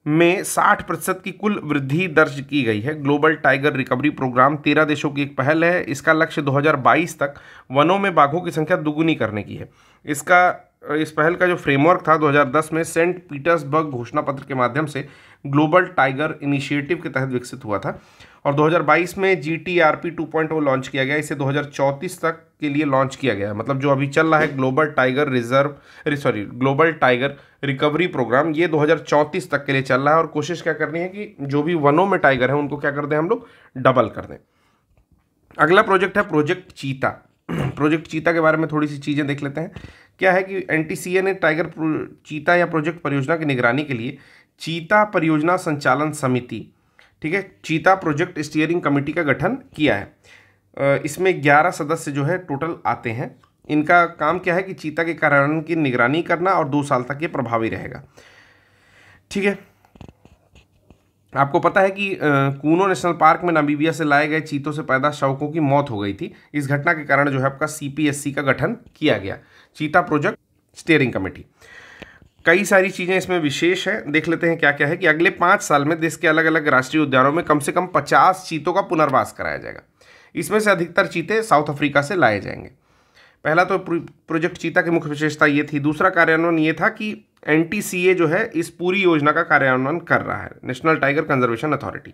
में 60% की कुल वृद्धि दर्ज की गई है। ग्लोबल टाइगर रिकवरी प्रोग्राम 13 देशों की एक पहल है। इसका लक्ष्य 2022 तक वनों में बाघों की संख्या दुगुनी करने की है। इस पहल का जो फ्रेमवर्क था 2010 में सेंट पीटर्सबर्ग घोषणा पत्र के माध्यम से ग्लोबल टाइगर इनिशिएटिव के तहत विकसित हुआ था और 2022 में GTRP 2.0 लॉन्च किया गया। इसे 2034 तक के लिए लॉन्च किया गया है। मतलब जो अभी चल रहा है ग्लोबल टाइगर रिकवरी प्रोग्राम, ये 2034 तक के लिए चल रहा है। और कोशिश क्या करनी है कि जो भी वनों में टाइगर है उनको क्या कर दें हम लोग, डबल कर दें। अगला प्रोजेक्ट है प्रोजेक्ट चीता। प्रोजेक्ट चीता के बारे में थोड़ी सी चीज़ें देख लेते हैं। क्या है कि NTCA ने टाइगर चीता या प्रोजेक्ट परियोजना की निगरानी के लिए चीता परियोजना संचालन समिति, ठीक है, चीता प्रोजेक्ट स्टीयरिंग कमेटी का गठन किया है। इसमें 11 सदस्य जो है टोटल आते हैं। इनका काम क्या है कि चीता के कार्यान्वयन की निगरानी करना और 2 साल तक ये प्रभावी रहेगा। ठीक है, आपको पता है कि कूनो नेशनल पार्क में नामीबिया से लाए गए चीतों से पैदा शावकों की मौत हो गई थी। इस घटना के कारण जो है आपका CPSC का गठन किया गया, चीता प्रोजेक्ट स्टीयरिंग कमेटी। कई सारी चीज़ें इसमें विशेष है, देख लेते हैं क्या क्या है। कि अगले 5 साल में देश के अलग अलग राष्ट्रीय उद्यानों में कम से कम 50 चीतों का पुनर्वास कराया जाएगा। इसमें से अधिकतर चीते साउथ अफ्रीका से लाए जाएंगे। पहला तो प्रोजेक्ट चीता की मुख्य विशेषता ये थी। दूसरा कार्यान्वयन ये था कि NTCA जो है इस पूरी योजना का कार्यान्वयन कर रहा है, नेशनल टाइगर कंजर्वेशन अथॉरिटी।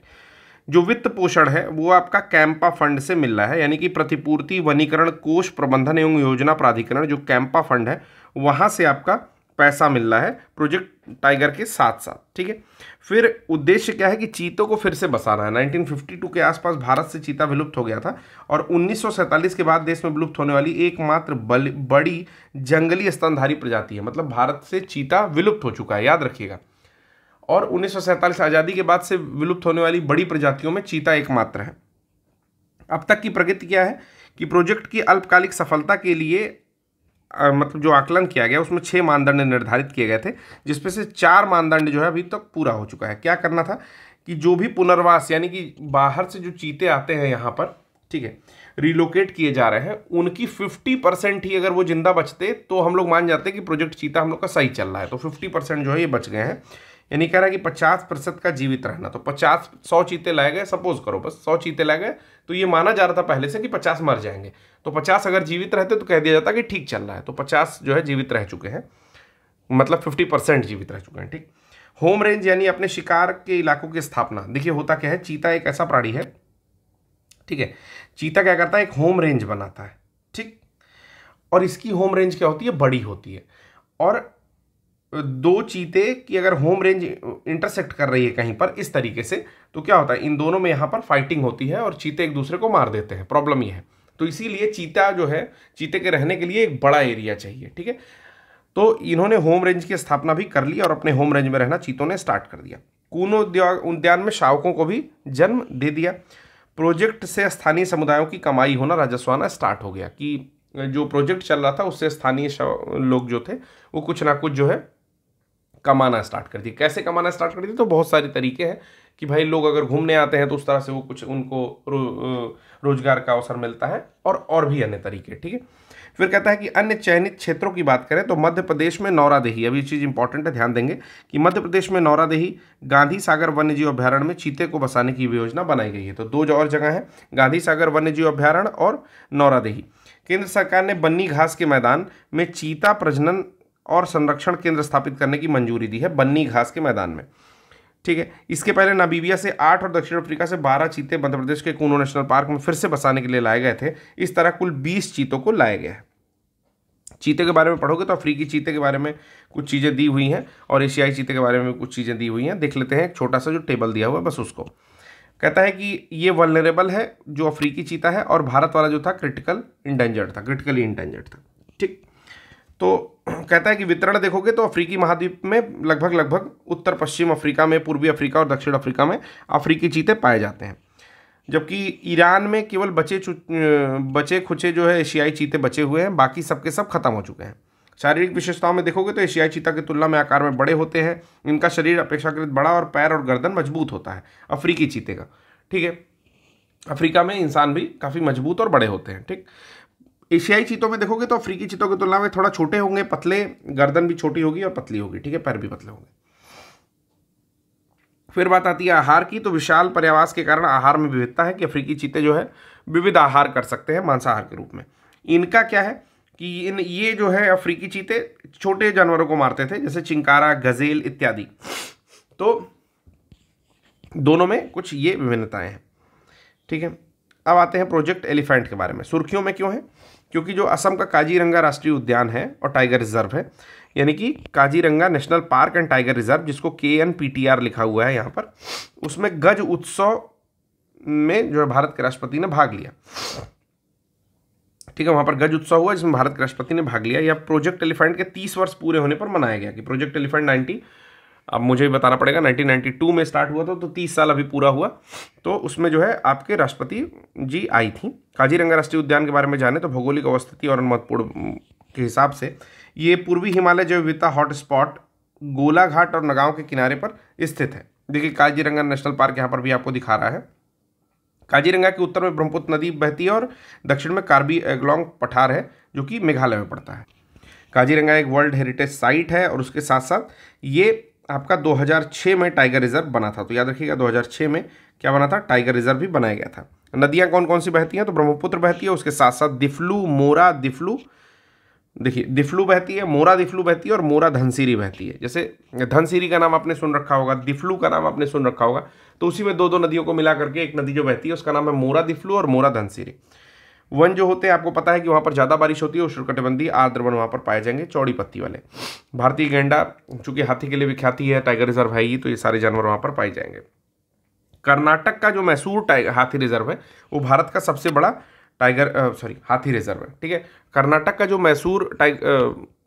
जो वित्त पोषण है वो आपका कैंपा फंड से मिल रहा है, यानी कि प्रतिपूर्ति वनीकरण कोष प्रबंधन एवं योजना प्राधिकरण, जो कैंपा फंड है वहाँ से आपका पैसा मिल रहा है प्रोजेक्ट टाइगर के साथ साथ। ठीक है, फिर उद्देश्य क्या है कि चीतों को फिर से बसाना है। 1952 के आसपास भारत से चीता विलुप्त हो गया था और 1947 के बाद देश में विलुप्त होने वाली एकमात्र बड़ी जंगली स्तनधारी प्रजाति है। मतलब भारत से चीता विलुप्त हो चुका है, याद रखिएगा। और 1947 आज़ादी के बाद से विलुप्त होने वाली बड़ी प्रजातियों में चीता एकमात्र है। अब तक की प्रगति क्या है कि प्रोजेक्ट की अल्पकालिक सफलता के लिए मतलब जो आकलन किया गया उसमें 6 मानदंड निर्धारित किए गए थे, जिसमें से 4 मानदंड जो है अभी तक पूरा हो चुका है। क्या करना था कि जो भी पुनर्वास, यानी कि बाहर से जो चीते आते हैं यहाँ पर, ठीक है, रिलोकेट किए जा रहे हैं, उनकी 50% ही अगर वो जिंदा बचते तो हम लोग मान जाते हैं कि प्रोजेक्ट चीता हम लोग का सही चल रहा है। तो 50% जो है ये बच गए हैं, यानी कह रहा है कि 50% का जीवित रहना। तो 100 चीते लाए गए, सपोज करो बस 100 चीते लाए गए, तो ये माना जा रहा था पहले से कि 50 मर जाएंगे। तो 50 अगर जीवित रहते तो कह दिया जाता कि ठीक चल रहा है। तो 50 जो है जीवित रह चुके हैं, मतलब 50% जीवित रह चुके हैं। ठीक, होम रेंज यानी अपने शिकार के इलाकों की स्थापना। देखिए होता क्या है, चीता एक ऐसा प्राणी है, ठीक है, चीता क्या करता है, एक होम रेंज बनाता है। ठीक, और इसकी होम रेंज क्या होती है, बड़ी होती है। और 2 चीते की अगर होम रेंज इंटरसेक्ट कर रही है कहीं पर इस तरीके से, तो क्या होता है, इन दोनों में यहाँ पर फाइटिंग होती है और चीते एक दूसरे को मार देते हैं। प्रॉब्लम ये है, तो इसीलिए चीता जो है, चीते के रहने के लिए एक बड़ा एरिया चाहिए। ठीक है, तो इन्होंने होम रेंज की स्थापना भी कर ली और अपने होम रेंज में रहना चीतों ने स्टार्ट कर दिया। कूनो उद्यान में शावकों को भी जन्म दे दिया। प्रोजेक्ट से स्थानीय समुदायों की कमाई होना, राजस्व आना स्टार्ट हो गया। कि जो प्रोजेक्ट चल रहा था उससे स्थानीय लोग जो थे वो कुछ ना कुछ जो है कमाना स्टार्ट कर दी। कैसे कमाना स्टार्ट कर दी, तो बहुत सारे तरीके हैं कि भाई लोग अगर घूमने आते हैं तो उस तरह से वो कुछ उनको रोजगार का अवसर मिलता है, और भी अन्य तरीके। ठीक है, फिर कहता है कि अन्य चयनित क्षेत्रों की बात करें तो मध्य प्रदेश में नौरादेही, अभी चीज़ इंपॉर्टेंट है, ध्यान देंगे कि मध्य प्रदेश में नौरादेही गांधी सागर वन्यजीव अभ्यारण्य में चीते को बसाने की योजना बनाई गई है। तो 2 और जगह है, गांधी सागर वन्यजीव अभ्यारण्य और नौरादेही। केंद्र सरकार ने बन्नी घास के मैदान में चीता प्रजनन और संरक्षण केंद्र स्थापित करने की मंजूरी दी है, बन्नी घास के मैदान में। ठीक है, इसके पहले नामीबिया से 8 और दक्षिण अफ्रीका से 12 चीते मध्य प्रदेश के कूनो नेशनल पार्क में फिर से बसाने के लिए लाए गए थे। इस तरह कुल 20 चीतों को लाया गया है। चीते के बारे में पढ़ोगे तो अफ्रीकी चीते के बारे में कुछ चीज़ें दी हुई हैं और एशियाई चीते के बारे में कुछ चीज़ें दी हुई हैं। देख लेते हैं, एक छोटा सा जो टेबल दिया हुआ है बस उसको। कहता है कि ये वल्नरेबल है जो अफ्रीकी चीता है, और भारत वाला जो था क्रिटिकली इंडेंजर्ड था। ठीक, तो कहता है कि वितरण देखोगे तो अफ्रीकी महाद्वीप में लगभग उत्तर पश्चिम अफ्रीका में, पूर्वी अफ्रीका और दक्षिण अफ्रीका में अफ्रीकी चीते पाए जाते हैं, जबकि ईरान में केवल बचे खुचे जो है एशियाई चीते बचे हुए हैं, बाकी सबके सब खत्म हो चुके हैं। शारीरिक विशेषताओं में देखोगे तो एशियाई चीता की तुलना में आकार में बड़े होते हैं, इनका शरीर अपेक्षाकृत बड़ा और पैर और गर्दन मजबूत होता है अफ्रीकी चीते का। ठीक है, अफ्रीका में इंसान भी काफ़ी मजबूत और बड़े होते हैं। ठीक, एशियाई चीतों में देखोगे तो अफ्रीकी चीतों की तुलना में थोड़ा छोटे होंगे, पतले, गर्दन भी छोटी होगी और पतली होगी। ठीक है, पैर भी पतले होंगे। फिर बात आती है आहार की, तो विशाल पर्यावास के कारण आहार में विविधता है कि अफ्रीकी चीते जो है विविध आहार कर सकते हैं मांसाहार के रूप में। इनका क्या है कि ये जो है अफ्रीकी चीते छोटे जानवरों को मारते थे, जैसे चिंकारा, गजेल इत्यादि। तो दोनों में कुछ ये विभिन्नताएं हैं। ठीक है। अब आते हैं प्रोजेक्ट एलिफेंट के बारे में। सुर्खियों में क्यों है? क्योंकि जो असम का काजीरंगा राष्ट्रीय उद्यान है और टाइगर रिजर्व है, यानी कि Kaziranga national park and tiger reserve, जिसको KNPTR लिखा हुआ है यहाँ पर, उसमें गज उत्सव में जो है भारत के राष्ट्रपति ने भाग लिया। ठीक है, वहाँ पर गज उत्सव हुआ जिसमें भारत के राष्ट्रपति ने भाग लिया। यह प्रोजेक्ट एलिफेंट के 30 वर्ष पूरे होने पर मनाया गया। कि प्रोजेक्ट एलिफेंट 90, अब मुझे भी बताना पड़ेगा, 1992 में स्टार्ट हुआ था, तो 30 साल अभी पूरा हुआ। तो उसमें जो है आपके राष्ट्रपति जी आई थी। काजीरंगा राष्ट्रीय उद्यान के बारे में जाने तो भौगोलिक अवस्थिति और महत्वपूर्ण के हिसाब से ये पूर्वी हिमालय जैव विविधता हॉटस्पॉट गोलाघाट और नगांव के किनारे पर स्थित है। देखिए काजीरंगा नेशनल पार्क यहाँ पर भी आपको दिखा रहा है। काजीरंगा के उत्तर में ब्रह्मपुत्र नदी बहती है और दक्षिण में कार्बी एंगलोंग पठार है जो कि मेघालय में पड़ता है। काजीरंगा एक वर्ल्ड हेरिटेज साइट है और उसके साथ साथ ये आपका 2006 में टाइगर रिजर्व बना था। तो याद रखिएगा 2006 में क्या बना था? टाइगर रिजर्व भी बनाया गया था। नदियाँ कौन कौन सी बहती हैं? तो ब्रह्मपुत्र बहती है, उसके साथ साथ दिफ्लू, मोरा, दिफ्लू, देखिए दिफ्लू बहती है, मोरा दिफ्लू बहती है और मोरा धनसिरी बहती है। जैसे धनसिरी का नाम आपने सुन रखा होगा, दिफ्लू का नाम आपने सुन रखा होगा, तो उसी में दो दो नदियों को मिला करके एक नदी जो बहती है उसका नाम है मोरा दिफ्लू और मोरा धनसिरी। वन जो होते हैं आपको पता है कि वहाँ पर ज़्यादा बारिश होती है, उष्णकटिबंधीय आर्द्र वन वहाँ पर पाए जाएंगे, चौड़ी पत्ती वाले। भारतीय गैंडा चूंकि हाथी के लिए विख्याति है, टाइगर रिजर्व है ही, तो ये सारे जानवर वहाँ पर पाए जाएंगे। कर्नाटक का जो मैसूर हाथी रिजर्व है वो भारत का सबसे बड़ा हाथी रिजर्व है। ठीक है, कर्नाटक का जो मैसूर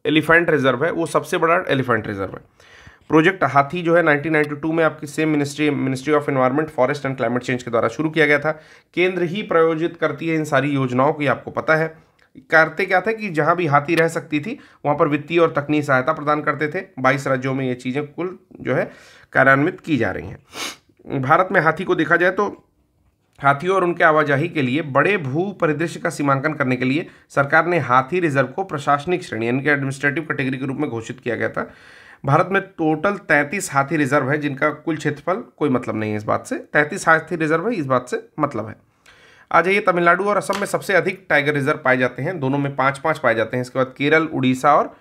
एलिफेंट रिजर्व है वो सबसे बड़ा एलिफेंट रिजर्व है। प्रोजेक्ट हाथी जो है 1992 में आपकी same ministry of environment, forest and climate change के द्वारा शुरू किया गया था। केंद्र ही प्रायोजित करती है इन सारी योजनाओं की, आपको पता है। करते क्या था कि जहां भी हाथी रह सकती थी वहां पर वित्तीय और तकनीकी सहायता प्रदान करते थे। 22 राज्यों में ये चीज़ें कुल जो है कार्यान्वित की जा रही हैं। भारत में हाथी को देखा जाए तो हाथियों और उनके आवाजाही के लिए बड़े भू परिदृश्य का सीमांकन करने के लिए सरकार ने हाथी रिजर्व को प्रशासनिक श्रेणी यानी कि एडमिनिस्ट्रेटिव कैटेगरी के रूप में घोषित किया गया था। भारत में टोटल 33 हाथी रिजर्व है जिनका कुल क्षेत्रफल कोई मतलब नहीं है इस बात से। 33 हाथी रिजर्व है, इस बात से मतलब है। आ जाइए, तमिलनाडु और असम में सबसे अधिक टाइगर रिजर्व पाए जाते हैं, दोनों में 5-5 पाए जाते हैं। इसके बाद केरल, उड़ीसा और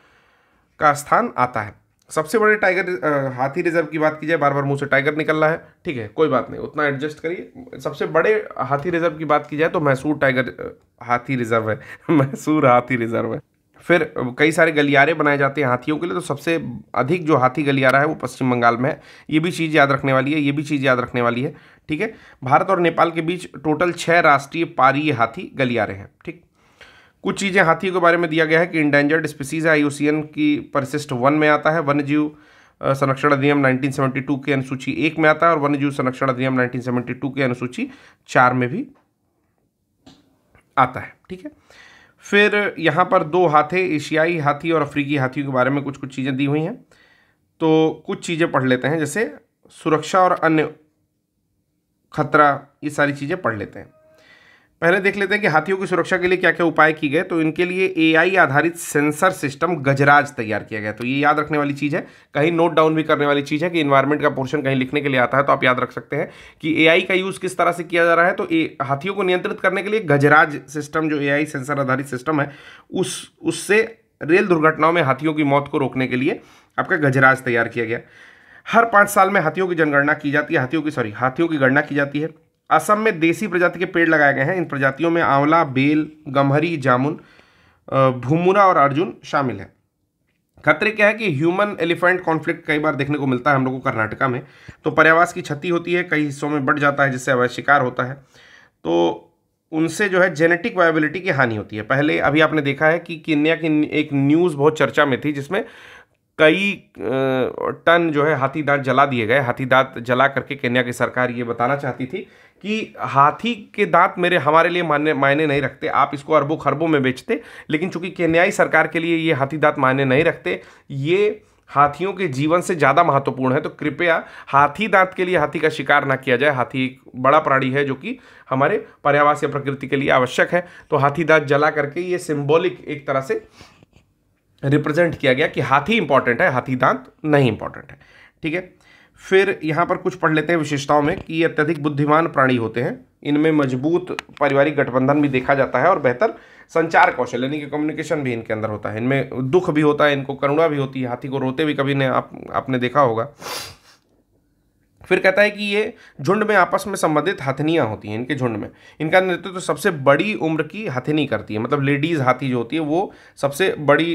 का स्थान आता है। सबसे बड़े टाइगर हाथी रिजर्व की बात की जाए, बार बार मुंह से टाइगर निकल रहा है, ठीक है कोई बात नहीं, उतना एडजस्ट करिए। सबसे बड़े हाथी रिजर्व की बात की जाए तो मैसूर टाइगर हाथी रिजर्व है मैसूर हाथी रिजर्व है। फिर कई सारे गलियारे बनाए जाते हैं हाथियों के लिए, तो सबसे अधिक जो हाथी गलियारा है वो पश्चिम बंगाल में है। ये भी चीज़ याद रखने वाली है, ये भी चीज़ याद रखने वाली है। ठीक है, भारत और नेपाल के बीच टोटल 6 राष्ट्रीय पारीय हाथी गलियारे हैं। ठीक, कुछ चीज़ें हाथियों के बारे में दिया गया है कि इंडेंजर्ड स्पीसीज है, IUCN की परिशिष्ट 1 में आता है। वन्यजीव संरक्षण अधिनियम 1972 के अनुसूची 1 में आता है और वन्यजीव संरक्षण अधिनियम 1972 के अनुसूची 4 में भी आता है। ठीक है, फिर यहाँ पर 2 हाथे, एशियाई हाथी और अफ्रीकी हाथियों के बारे में कुछ कुछ चीज़ें दी हुई हैं, तो कुछ चीज़ें पढ़ लेते हैं, जैसे सुरक्षा और अन्य खतरा, ये सारी चीज़ें पढ़ लेते हैं। पहले देख लेते हैं कि हाथियों की सुरक्षा के लिए क्या क्या उपाय किए गए। तो इनके लिए AI आधारित सेंसर सिस्टम गजराज तैयार किया गया। तो ये याद रखने वाली चीज़ है, कहीं नोट डाउन भी करने वाली चीज़ है कि इन्वायरमेंट का पोर्शन कहीं लिखने के लिए आता है तो आप याद रख सकते हैं कि AI का यूज़ किस तरह से किया जा रहा है। तो हाथियों को नियंत्रित करने के लिए गजराज सिस्टम, जो AI सेंसर आधारित सिस्टम है, उससे रेल दुर्घटनाओं में हाथियों की मौत को रोकने के लिए आपका गजराज तैयार किया गया। हर 5 साल में हाथियों की जनगणना की जाती है, हाथियों की गणना की जाती है। असम में देसी प्रजाति के पेड़ लगाए गए हैं। इन प्रजातियों में आंवला, बेल, गम्हरी, जामुन, भूमुरा और अर्जुन शामिल है। खतरे क्या है कि ह्यूमन एलिफेंट कॉन्फ्लिक्ट कई बार देखने को मिलता है हम लोगों को कर्नाटका में। तो पर्यावास की क्षति होती है, कई हिस्सों में बढ़ जाता है जिससे अवैध शिकार होता है, तो उनसे जो है जेनेटिक वायबिलिटी की हानि होती है। पहले अभी आपने देखा है कि केन्या की एक न्यूज़ बहुत चर्चा में थी जिसमें कई टन जो है हाथी दांत जला दिए गए। हाथी दांत जला करके केन्या की सरकार ये बताना चाहती थी कि हाथी के दांत हमारे लिए मायने नहीं रखते, आप इसको अरबों खरबों में बेचते, लेकिन चूंकि केन्याई सरकार के लिए ये हाथी दांत मायने नहीं रखते, ये हाथियों के जीवन से ज़्यादा महत्वपूर्ण है। तो कृपया हाथी दांत के लिए हाथी का शिकार ना किया जाए। हाथी एक बड़ा प्राणी है जो कि हमारे पर्यावरण या प्रकृति के लिए आवश्यक है। तो हाथी दांत जला करके ये सिंबॉलिक एक तरह से रिप्रेजेंट किया गया कि हाथी इंपॉर्टेंट है, हाथी दांत नहीं इंपॉर्टेंट है। ठीक है, फिर यहाँ पर कुछ पढ़ लेते हैं विशेषताओं में कि ये अत्यधिक बुद्धिमान प्राणी होते हैं। इनमें मजबूत पारिवारिक गठबंधन भी देखा जाता है और बेहतर संचार कौशल यानी कि कम्युनिकेशन भी इनके अंदर होता है। इनमें दुख भी होता है, इनको करुणा भी होती है। हाथी को रोते भी कभी ने आपने देखा होगा। फिर कहता है कि ये झुंड में आपस में संबंधित हथनियाँ होती हैं, इनके झुंड में इनका नेतृत्व तो सबसे बड़ी उम्र की हथनी करती है, मतलब लेडीज़ हाथी जो होती है वो सबसे बड़ी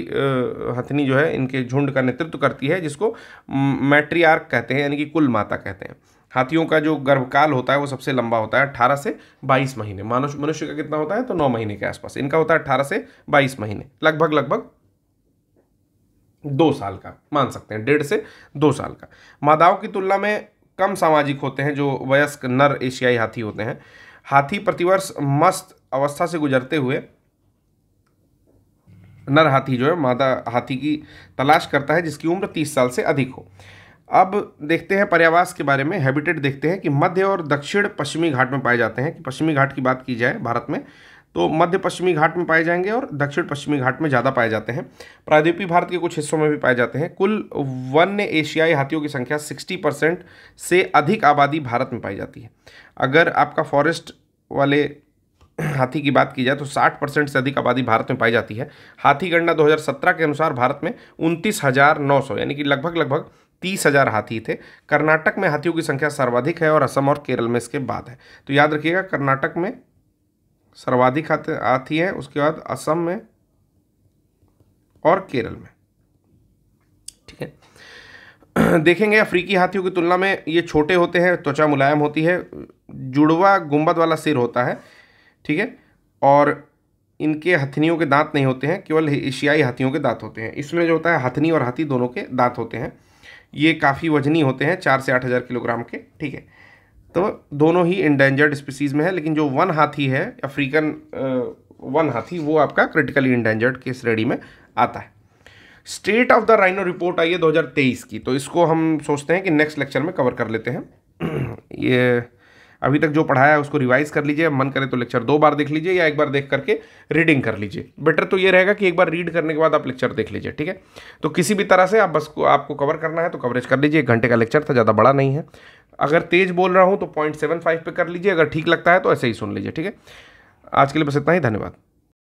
हथनी जो है इनके झुंड का नेतृत्व करती है, जिसको मैट्रियार्क कहते हैं, यानी कि कुल माता कहते हैं। हाथियों का जो गर्भकाल होता है वो सबसे लंबा होता है 18 से 22 महीने। मनुष्य का कितना होता है तो 9 महीने के आसपास, इनका होता है 18 से 22 महीने, लगभग 2 साल का मान सकते हैं, 1.5 से 2 साल का। मादाओं की तुलना में कम सामाजिक होते हैं जो वयस्क नर एशियाई हाथी होते हैं। हाथी प्रतिवर्ष मस्त अवस्था से गुजरते हुए नर हाथी जो है मादा हाथी की तलाश करता है जिसकी उम्र 30 साल से अधिक हो। अब देखते हैं पर्यावास के बारे में, हैबिटेट देखते हैं कि मध्य और दक्षिण पश्चिमी घाट में पाए जाते हैं। कि पश्चिमी घाट की बात की जाए भारत में तो मध्य पश्चिमी घाट में पाए जाएंगे और दक्षिण पश्चिमी घाट में ज़्यादा पाए जाते हैं। प्रायद्वीपीय भारत के कुछ हिस्सों में भी पाए जाते हैं। कुल वन्य एशियाई हाथियों की संख्या 60% से अधिक आबादी भारत में पाई जाती है। अगर आपका फॉरेस्ट वाले हाथी की बात की जाए तो 60% से अधिक आबादी भारत में पाई जाती है। हाथी गणना 2017 के अनुसार भारत में 29,900 यानी कि लगभग 30,000 हाथी थे। कर्नाटक में हाथियों की संख्या सर्वाधिक है और असम और केरल में इसके बाद है। तो याद रखिएगा, कर्नाटक में सर्वाधिक हाथी है, उसके बाद असम में और केरल में। ठीक है, देखेंगे अफ्रीकी हाथियों की तुलना में ये छोटे होते हैं, त्वचा मुलायम होती है, जुड़वा गुंबद वाला सिर होता है। ठीक है, और इनके हथनियों के दांत नहीं होते हैं, केवल एशियाई हाथियों के दांत होते हैं। इसमें जो होता है हथनी और हाथी दोनों के दांत होते हैं। ये काफ़ी वजनी होते हैं, 4 से 8,000 किलोग्राम के। ठीक है, तो दोनों ही इंडेंजर्ड स्पीसीज में है, लेकिन जो वन हाथी है अफ्रीकन वन हाथी वो आपका क्रिटिकली इंडेंजर्ड के श्रेणी में आता है। State of the rhino report आई है 2023 की, तो इसको हम सोचते हैं कि नेक्स्ट लेक्चर में कवर कर लेते हैं। ये अभी तक जो पढ़ाया है उसको रिवाइज कर लीजिए, मन करे तो लेक्चर 2 बार देख लीजिए या एक बार देख करके रीडिंग कर लीजिए। बेटर तो ये रहेगा कि एक बार रीड करने के बाद आप लेक्चर देख लीजिए। ठीक है, तो किसी भी तरह से आप बस को आपको कवर करना है तो कवरेज कर लीजिए। 1 घंटे का लेक्चर था, ज़्यादा बड़ा नहीं है। अगर तेज बोल रहा हूँ तो 0.75 पे कर लीजिए, अगर ठीक लगता है तो ऐसे ही सुन लीजिए। ठीक है, आज के लिए बस इतना ही, धन्यवाद।